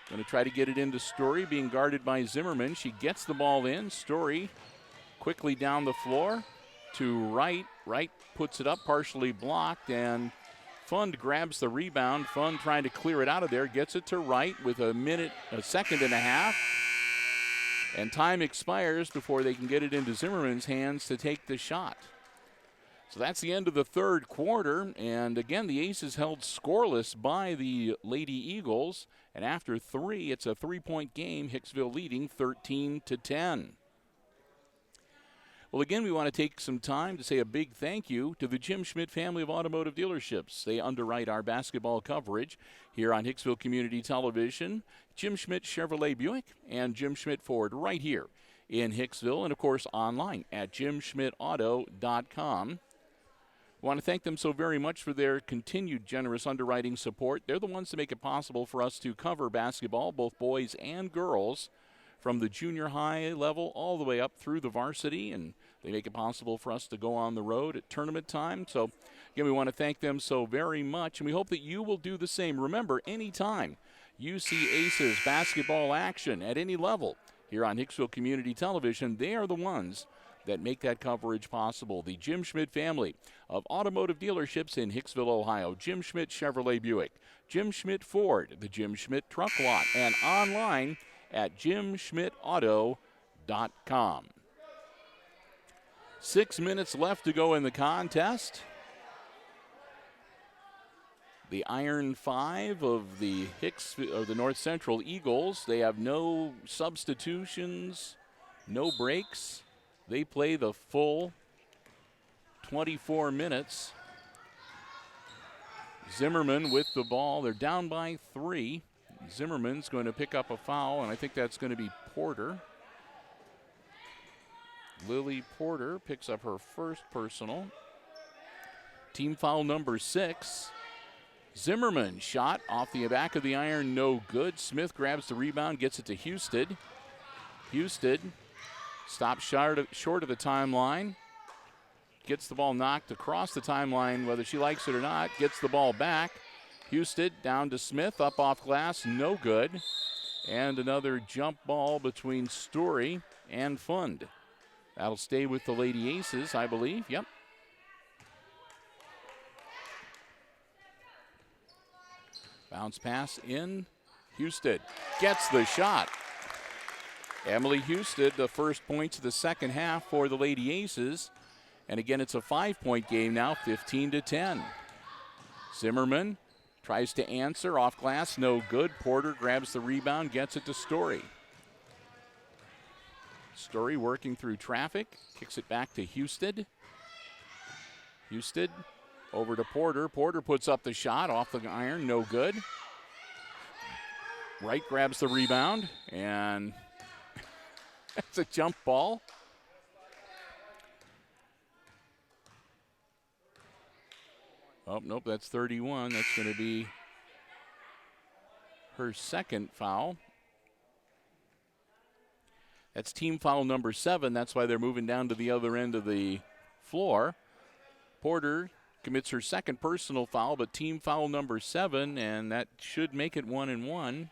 going to try to get it into Story, being guarded by Zimmerman. She gets the ball in. Story quickly down the floor to Wright. Wright puts it up, partially blocked, and Fund grabs the rebound. Fund trying to clear it out of there. Gets it to Wright with a second and a half. And time expires before they can get it into Zimmerman's hands to take the shot. So that's the end of the third quarter. And again, the Aces held scoreless by the Lady Eagles. And after 3, it's a 3-point game. Hicksville leading 13-10. Well, again, we want to take some time to say a big thank you to the Jim Schmidt family of automotive dealerships. They underwrite our basketball coverage here on Hicksville Community Television. Jim Schmidt Chevrolet Buick and Jim Schmidt Ford right here in Hicksville, and, of course, online at jimschmidtauto.com. I want to thank them so very much for their continued generous underwriting support. They're the ones that make it possible for us to cover basketball, both boys and girls, from the junior high level all the way up through the varsity, and they make it possible for us to go on the road at tournament time. So, again, we want to thank them so very much, and we hope that you will do the same. Remember, anytime you see Aces basketball action at any level here on Hicksville Community Television, they are the ones that make that coverage possible. The Jim Schmidt family of automotive dealerships in Hicksville, Ohio. Jim Schmidt Chevrolet Buick, Jim Schmidt Ford, the Jim Schmidt Truck Lot, and online at jimschmidtauto.com. 6 minutes left to go in the contest. The Iron Five of the North Central Eagles, they have no substitutions, no breaks. They play the full 24 minutes. Zimmerman with the ball. They're down by 3. Zimmerman's going to pick up a foul, and I think that's going to be Porter. Lily Porter picks up her first personal. Team foul number 6. Zimmerman shot off the back of the iron, no good. Smith grabs the rebound, gets it to Houston. Houston stops short of the timeline. Gets the ball knocked across the timeline, whether she likes it or not. Gets the ball back. Houston down to Smith, up off glass, no good. And another jump ball between Story and Fund. That'll stay with the Lady Aces, I believe. Yep. Bounce pass in. Houston gets the shot. Emily Houston, the first points of the second half for the Lady Aces. And again, it's a 5-point game now, 15-10. Zimmerman tries to answer, off glass, no good. Porter grabs the rebound, gets it to Story. Story working through traffic, kicks it back to Houston. Houston over to Porter. Porter puts up the shot off the iron, no good. Wright grabs the rebound, and it's a jump ball. Oh, nope, that's 31. That's going to be her second foul. That's team foul number 7. That's why they're moving down to the other end of the floor. Porter commits her second personal foul, but team foul number 7, and that should make it 1-1.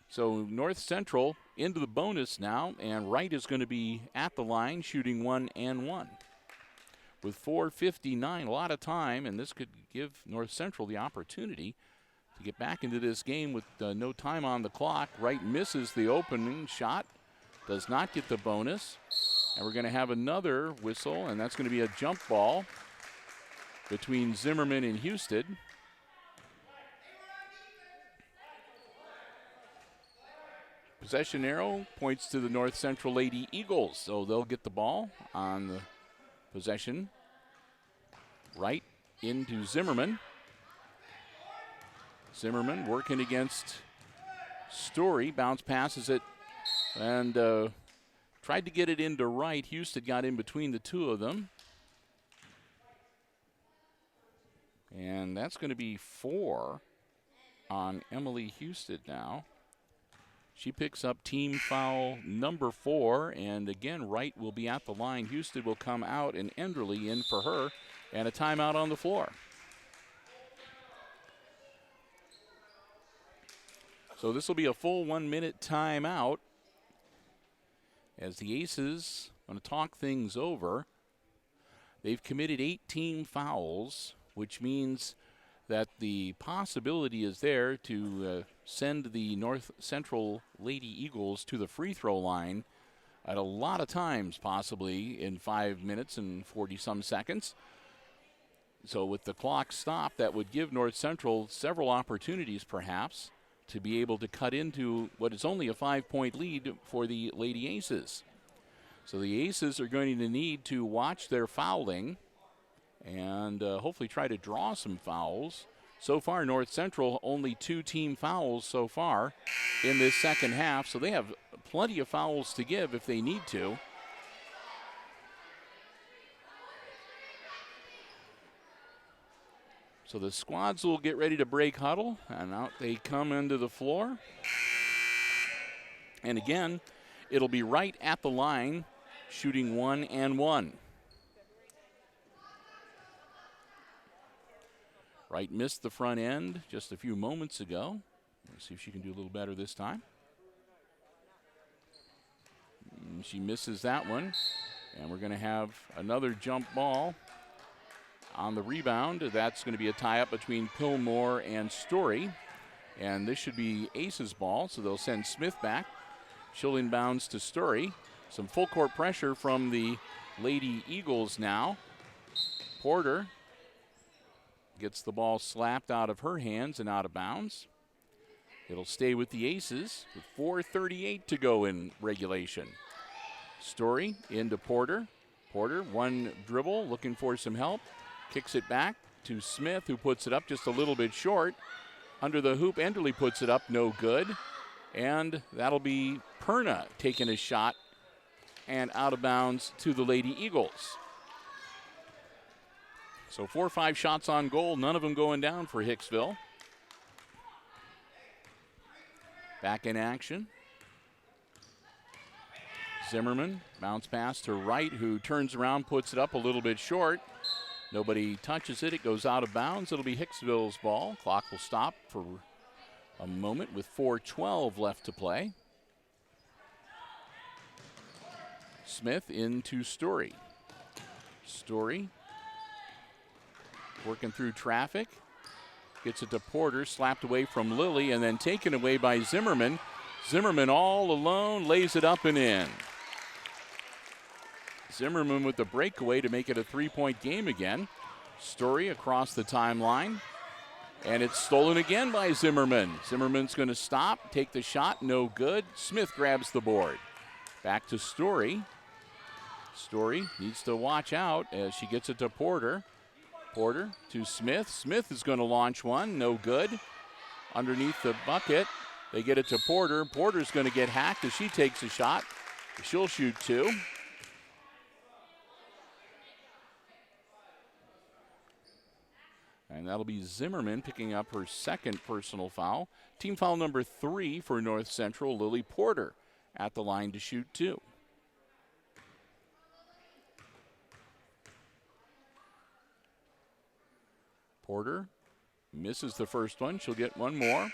So North Central into the bonus now, and Wright is going to be at the line shooting 1-1. With 4:59, a lot of time, and this could give North Central the opportunity to get back into this game with no time on the clock. Wright misses the opening shot, does not get the bonus, and we're going to have another whistle, and that's going to be a jump ball between Zimmerman and Houston. Possession arrow points to the North Central Lady Eagles, so they'll get the ball on the possession. Right into Zimmerman. Zimmerman working against Story. Bounce passes it and tried to get it into Wright. Houston got in between the two of them. And that's going to be 4 on Emily Houston now. She picks up team foul number 4, and again, Wright will be at the line. Houston will come out, and Enderly in for her, and a timeout on the floor. So this will be a full 1-minute timeout as the Aces want to talk things over. They've committed 18 fouls, which means that the possibility is there to send the North Central Lady Eagles to the free throw line at a lot of times, possibly in 5 minutes and 40-some seconds. So with the clock stopped, that would give North Central several opportunities, perhaps, to be able to cut into what is only a 5-point lead for the Lady Aces. So the Aces are going to need to watch their fouling and hopefully try to draw some fouls. So far, North Central only 2 team fouls so far in this second half, so they have plenty of fouls to give if they need to. So the squads will get ready to break huddle, and out they come into the floor. And again, it'll be right at the line, shooting 1 and 1. Wright missed the front end just a few moments ago. Let's see if she can do a little better this time. And she misses that one. And we're going to have another jump ball on the rebound. That's going to be a tie-up between Pillmore and Story. And this should be Ace's ball, so they'll send Smith back. She'll inbounds to Story. Some full court pressure from the Lady Eagles now. Porter gets the ball slapped out of her hands and out of bounds. It'll stay with the Aces with 4:38 to go in regulation. Story into Porter. Porter, one dribble, looking for some help. Kicks it back to Smith, who puts it up just a little bit short. Under the hoop, Enderle puts it up, no good. And that'll be Perna taking a shot and out of bounds to the Lady Eagles. So 4 or 5 shots on goal, none of them going down for Hicksville. Back in action. Zimmerman, bounce pass to Wright, who turns around, puts it up a little bit short. Nobody touches it. It goes out of bounds. It'll be Hicksville's ball. Clock will stop for a moment with 4:12 left to play. Smith into Story. Story working through traffic. Gets it to Porter, slapped away from Lilly, and then taken away by Zimmerman. Zimmerman all alone, lays it up and in. Zimmerman with the breakaway to make it a 3-point game again. Story across the timeline. And it's stolen again by Zimmerman. Zimmerman's going to stop, take the shot, no good. Smith grabs the board. Back to Story. Story needs to watch out as she gets it to Porter. Porter to Smith. Smith is going to launch one, no good. Underneath the bucket, they get it to Porter. Porter's going to get hacked as she takes a shot. She'll shoot 2. And that'll be Zimmerman picking up her second personal foul. Team foul number 3 for North Central, Lily Porter at the line to shoot 2. Porter misses the first one. She'll get one more.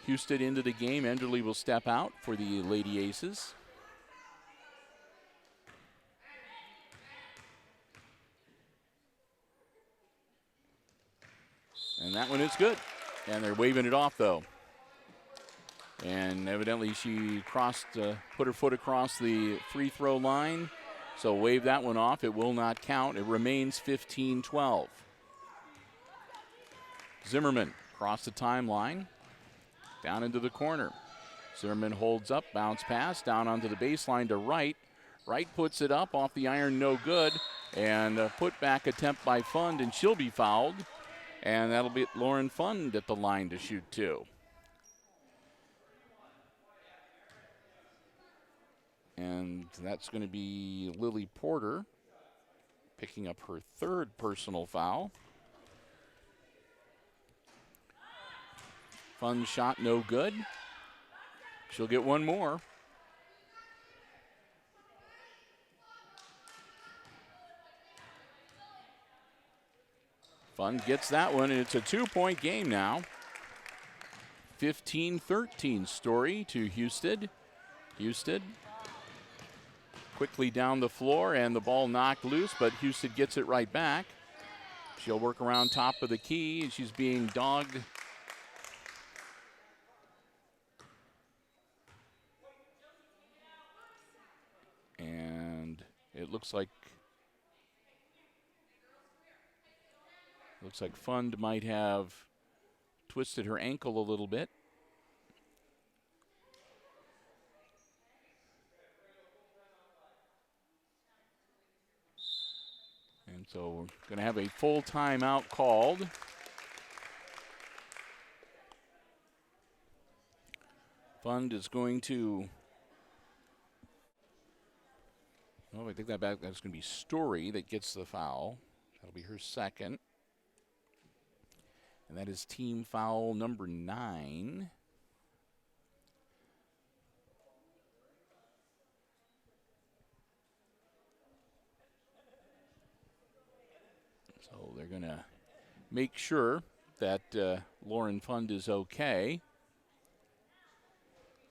Houston into the game. Enderle will step out for the Lady Aces. And that one is good. And they're waving it off, though. And evidently she put her foot across the free throw line. So wave that one off. It will not count. It remains 15-12. Zimmerman across the timeline. Down into the corner. Zimmerman holds up, bounce pass, down onto the baseline to Wright. Wright puts it up off the iron, no good. And a put back attempt by Fund, and she'll be fouled. And that'll be Lauren Fund at the line to shoot 2. And that's going to be Lily Porter picking up her third personal foul. Fund shot no good. She'll get one more. Fund gets that one, and it's a 2-point game now. 15-13 Story to Houston. Houston quickly down the floor, and the ball knocked loose, but Houston gets it right back. She'll work around top of the key, and she's being dogged. And it looks like Fund might have twisted her ankle a little bit. And so we're going to have a full timeout called. Fund is going to, I think that's going to be Story that gets the foul. That'll be her second. And that is team foul number 9. So they're going to make sure that Lauren Fund is okay.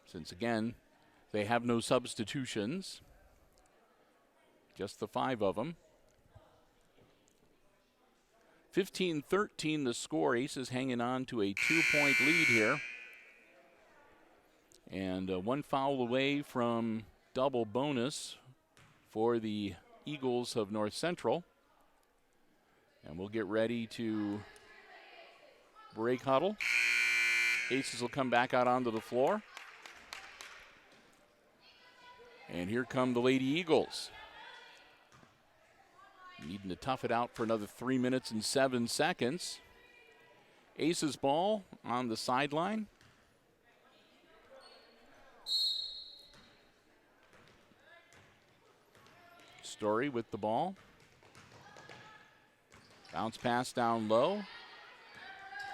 Since, again, they have no substitutions. Just the 5 of them. 15-13 the score. Aces hanging on to a 2-point lead here. And 1 foul away from double bonus for the Eagles of North Central. And we'll get ready to break huddle. Aces will come back out onto the floor. And here come the Lady Eagles. Needing to tough it out for another 3 minutes and 7 seconds. Aces ball on the sideline. Story with the ball. Bounce pass down low.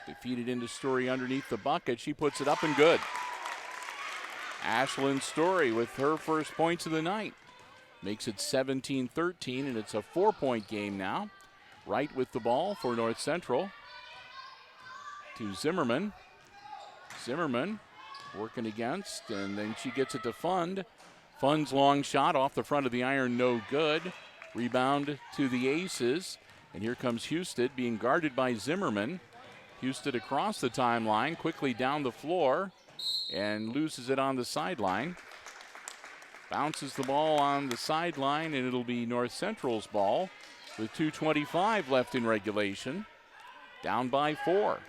They feed it into Story underneath the bucket. She puts it up and good. Ashlyn Story with her first points of the night. Makes it 17-13, and it's a 4-point game now. Wright with the ball for North Central. To Zimmerman. Zimmerman working against, and then she gets it to Fund. Fund's long shot off the front of the iron, no good. Rebound to the Aces, and here comes Houston being guarded by Zimmerman. Houston across the timeline, quickly down the floor, and loses it on the sideline. Bounces the ball on the sideline, and it'll be North Central's ball with 2:25 left in regulation. Down by 4.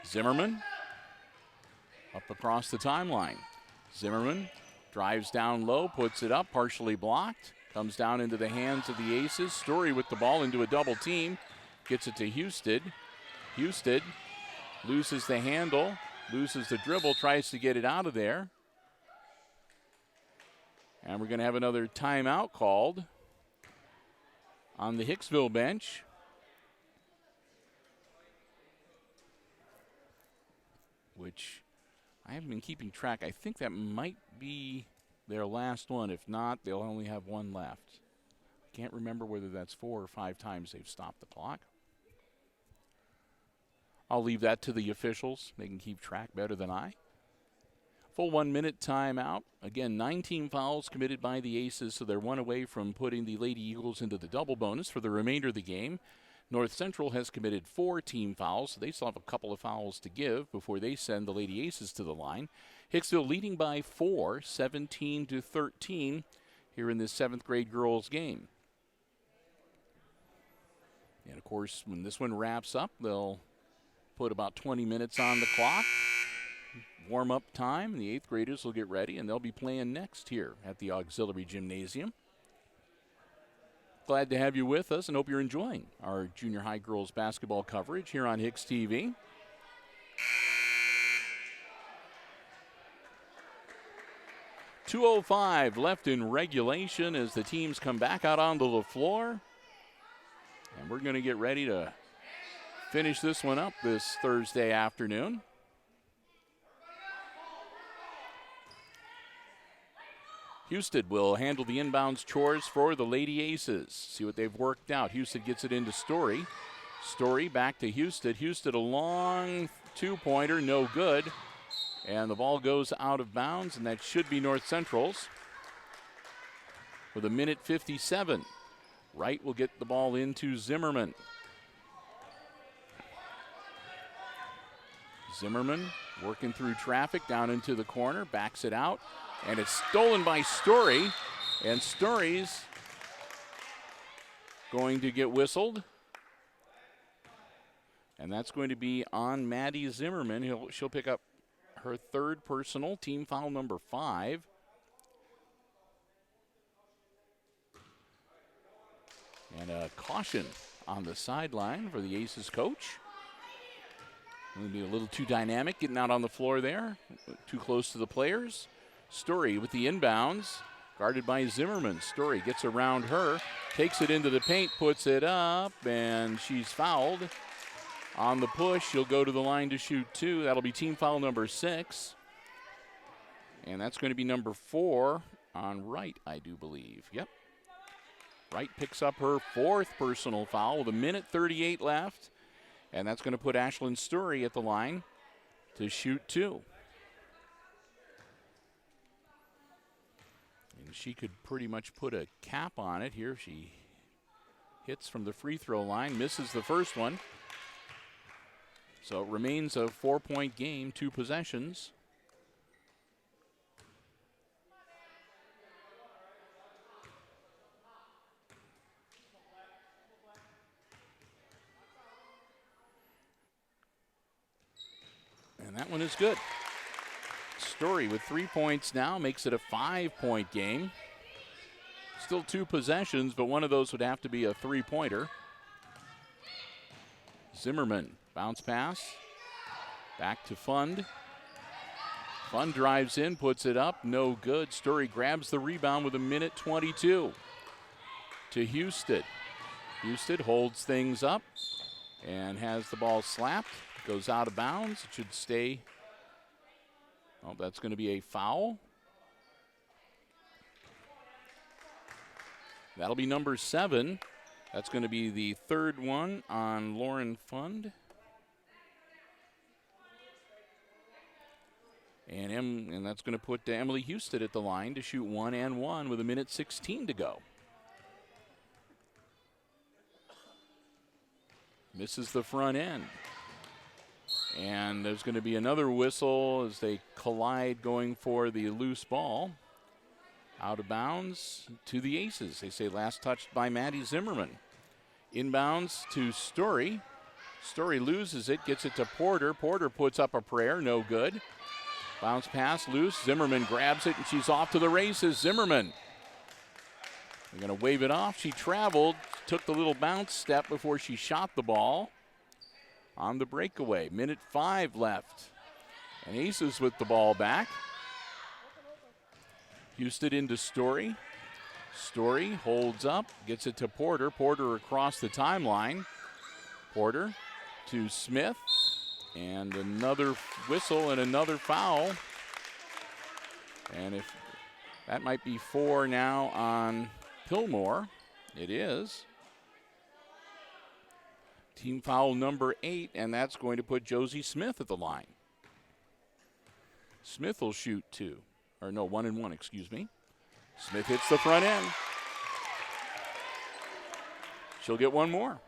Zimmerman up across the timeline. Zimmerman drives down low, puts it up, partially blocked. Comes down into the hands of the Aces. Story with the ball into a double team. Gets it to Houston. Houston loses the handle, loses the dribble, tries to get it out of there. And we're going to have another timeout called on the Hicksville bench. Which I haven't been keeping track. I think that might be their last one. If not, they'll only have one left. Can't remember whether that's 4 or 5 times they've stopped the clock. I'll leave that to the officials. They can keep track better than I. Full 1 minute timeout. Again, 19 fouls committed by the Aces, so they're 1 away from putting the Lady Eagles into the double bonus for the remainder of the game. North Central has committed 4 team fouls, so they still have a couple of fouls to give before they send the Lady Aces to the line. Hicksville leading by 4, 17-13 here in this 7th grade girls game. And of course, when this one wraps up, they'll put about 20 minutes on the clock. Warm-up time. The 8th graders will get ready, and they'll be playing next here at the Auxiliary Gymnasium. Glad to have you with us and hope you're enjoying our junior high girls basketball coverage here on HIX-TV. .205 left in regulation as the teams come back out onto the floor. And we're going to get ready to finish this one up this Thursday afternoon. Houston will handle the inbounds chores for the Lady Aces. See what they've worked out. Houston gets it into Story. Story back to Houston. Houston a long 2-pointer, no good. And the ball goes out of bounds, and that should be North Central's. With 1:57. Wright will get the ball into Zimmerman. Zimmerman working through traffic down into the corner, backs it out. And it's stolen by Story, and Story's going to get whistled. And that's going to be on Maddie Zimmerman. She'll pick up her 3rd personal, team foul number 5. And a caution on the sideline for the Aces coach. Going to be a little too dynamic, getting out on the floor there, too close to the players. Story with the inbounds, guarded by Zimmerman. Story gets around her, takes it into the paint, puts it up, and she's fouled. On the push, she'll go to the line to shoot 2. That'll be team foul number 6. And that's going to be number 4 on Wright, I do believe. Yep. Wright picks up her 4th personal foul with 1:38 left. And that's going to put Ashlyn Story at the line to shoot 2. And she could pretty much put a cap on it here. She hits from the free throw line, misses the first one. So it remains a 4-point game, 2 possessions. And that one is good. Story with 3 points now makes it a 5-point game. Still 2 possessions, but one of those would have to be a 3-pointer. Zimmerman, bounce pass. Back to Fund. Fund drives in, puts it up, no good. Story grabs the rebound with 1:22 to Houston. Houston holds things up and has the ball slapped. Goes out of bounds. It should stay. Oh, that's going to be a foul. That'll be number 7. That's going to be the 3rd one on Lauren Fund. And that's going to put Emily Houston at the line to shoot 1 and 1 with 1:16 to go. Misses the front end. And there's going to be another whistle as they collide going for the loose ball. Out of bounds to the Aces. They say last touched by Maddie Zimmerman. Inbounds to Story. Story loses it, gets it to Porter. Porter puts up a prayer, no good. Bounce pass loose. Zimmerman grabs it and she's off to the races. Zimmerman. They're going to wave it off. She traveled, took the little bounce step before she shot the ball. On the breakaway, 1:05 left. And Aces with the ball back. Houston into Story. Story holds up, gets it to Porter. Porter across the timeline. Porter to Smith. And another whistle and another foul. And if that might be 4 now on Pillmore. It is. Team foul number 8, and that's going to put Josie Smith at the line. Smith will shoot 2. Or no, 1 and 1, excuse me. Smith hits the front end. She'll get one more.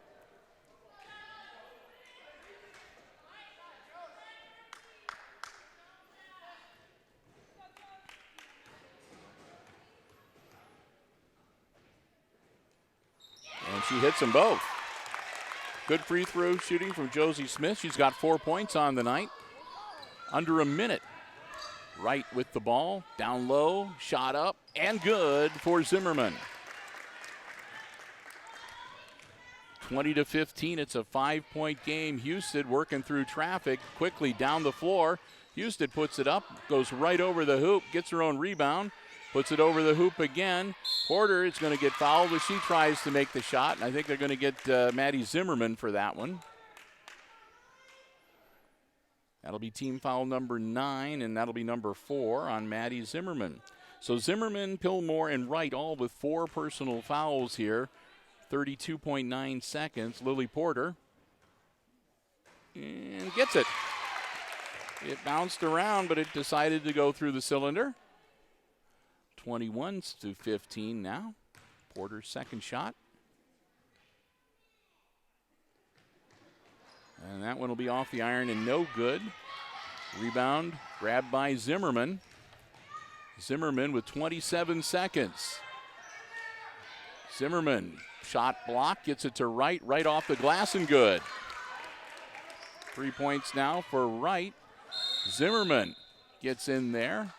And she hits them both. Good free throw shooting from Josie Smith. She's got 4 points on the night. Under a minute. Wright with the ball. Down low. Shot up. And good for Zimmerman. 20-15. It's a 5-point game. Houston working through traffic. Quickly down the floor. Houston puts it up. Goes right over the hoop. Gets her own rebound. Puts it over the hoop again. Porter is going to get fouled as she tries to make the shot. And I think they're going to get Maddie Zimmerman for that one. That'll be team foul number 9, and that'll be number 4 on Maddie Zimmerman. So Zimmerman, Pillmore, and Wright all with 4 personal fouls here. 32.9 seconds. Lily Porter. And gets it. It bounced around, but it decided to go through the cylinder. 21-15 now. Porter's second shot. And that one will be off the iron and no good. Rebound grabbed by Zimmerman. Zimmerman with 27 seconds. Zimmerman, shot block, gets it to Wright, right off the glass and good. 3 points now for Wright. Zimmerman gets in there.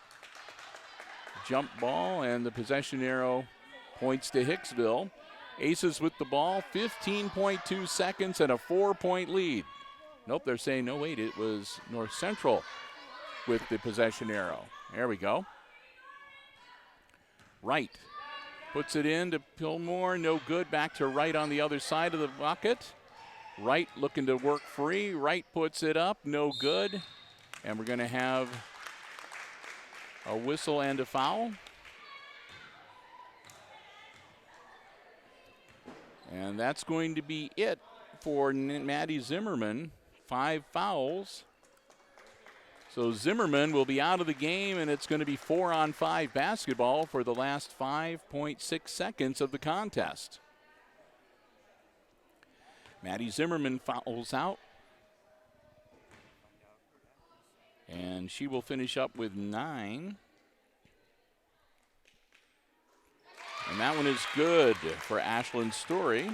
Jump ball, and the possession arrow points to Hicksville. Aces with the ball, 15.2 seconds and a 4-point lead. Nope, they're saying, no, wait, it was North Central with the possession arrow. There we go. Wright puts it in to Pillmore, no good. Back to Wright on the other side of the bucket. Wright looking to work free. Wright puts it up, no good. And we're going to have a whistle and a foul. And that's going to be it for Maddie Zimmerman. 5 fouls. So Zimmerman will be out of the game, and it's going to be 4-on-5 basketball for the last 5.6 seconds of the contest. Maddie Zimmerman fouls out. And she will finish up with 9. And that one is good for Ashlyn Story.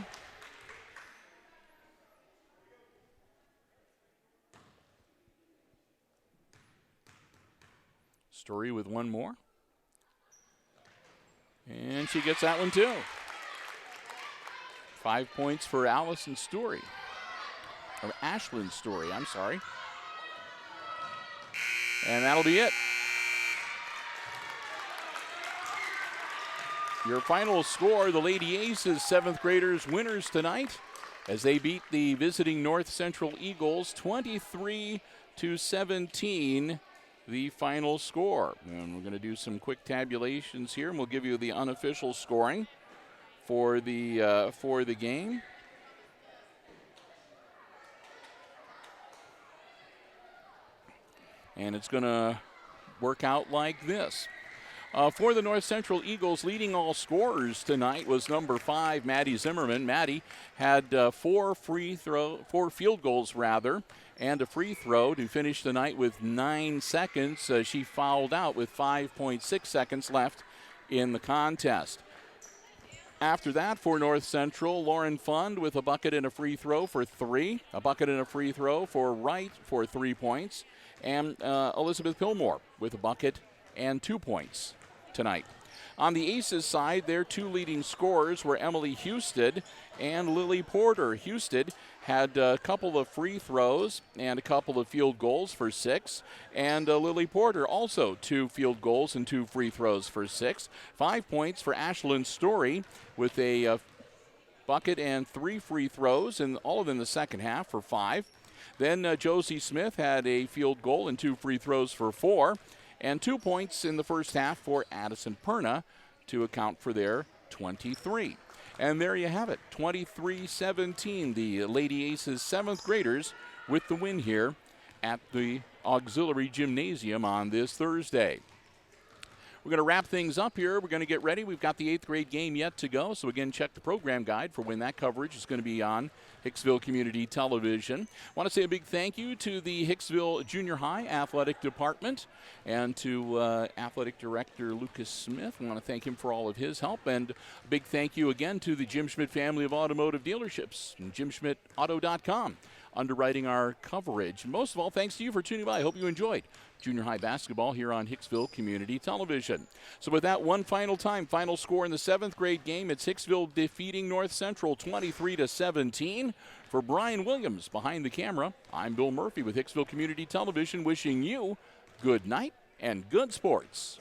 Story with one more. And she gets that one too. 5 points for Allison Story. Or Ashlyn Story, I'm sorry. And that'll be it. Your final score, the Lady Aces 7th graders winners tonight as they beat the visiting North Central Eagles 23-17, the final score. And we're going to do some quick tabulations here, and we'll give you the unofficial scoring for the game. And it's going to work out like this. For the North Central Eagles, leading all scorers tonight was number 5, Maddie Zimmerman. Maddie had 4 field goals and a free throw to finish the night with 9 seconds. She fouled out with 5.6 seconds left in the contest. After that, for North Central, Lauren Fund with a bucket and a free throw for 3, a bucket and a free throw for Wright for 3 points, and Elizabeth Pillmore with a bucket and 2 points tonight. On the Aces side, their 2 leading scorers were Emily Husted and Lily Porter. Husted had a couple of free throws and a couple of field goals for 6, and Lily Porter also 2 field goals and 2 free throws for 6. 5 points for Ashlyn Story with a bucket and 3 free throws, and all of them in the second half for 5. Then Josie Smith had a field goal and 2 free throws for 4, and 2 points in the first half for Addison Perna to account for their 23. And there you have it, 23-17, the Lady Aces 7th graders with the win here at the Auxiliary Gymnasium on this Thursday. We're going to wrap things up here. We're going to get ready. We've got the 8th grade game yet to go. So again, check the program guide for when that coverage is going to be on Hicksville Community Television. I want to say a big thank you to the Hicksville Junior High Athletic Department and to Athletic Director Lucas Smith. I want to thank him for all of his help. And a big thank you again to the Jim Schmidt family of automotive dealerships and JimSchmidtAuto.com underwriting our coverage. Most of all, thanks to you for tuning by. I hope you enjoyed junior high basketball here on Hicksville Community Television. So with that, one final score in the 7th grade game, it's Hicksville defeating North Central 23-17. For Brian Williams behind the camera, I'm Bill Murphy with Hicksville Community Television, wishing you good night and good sports.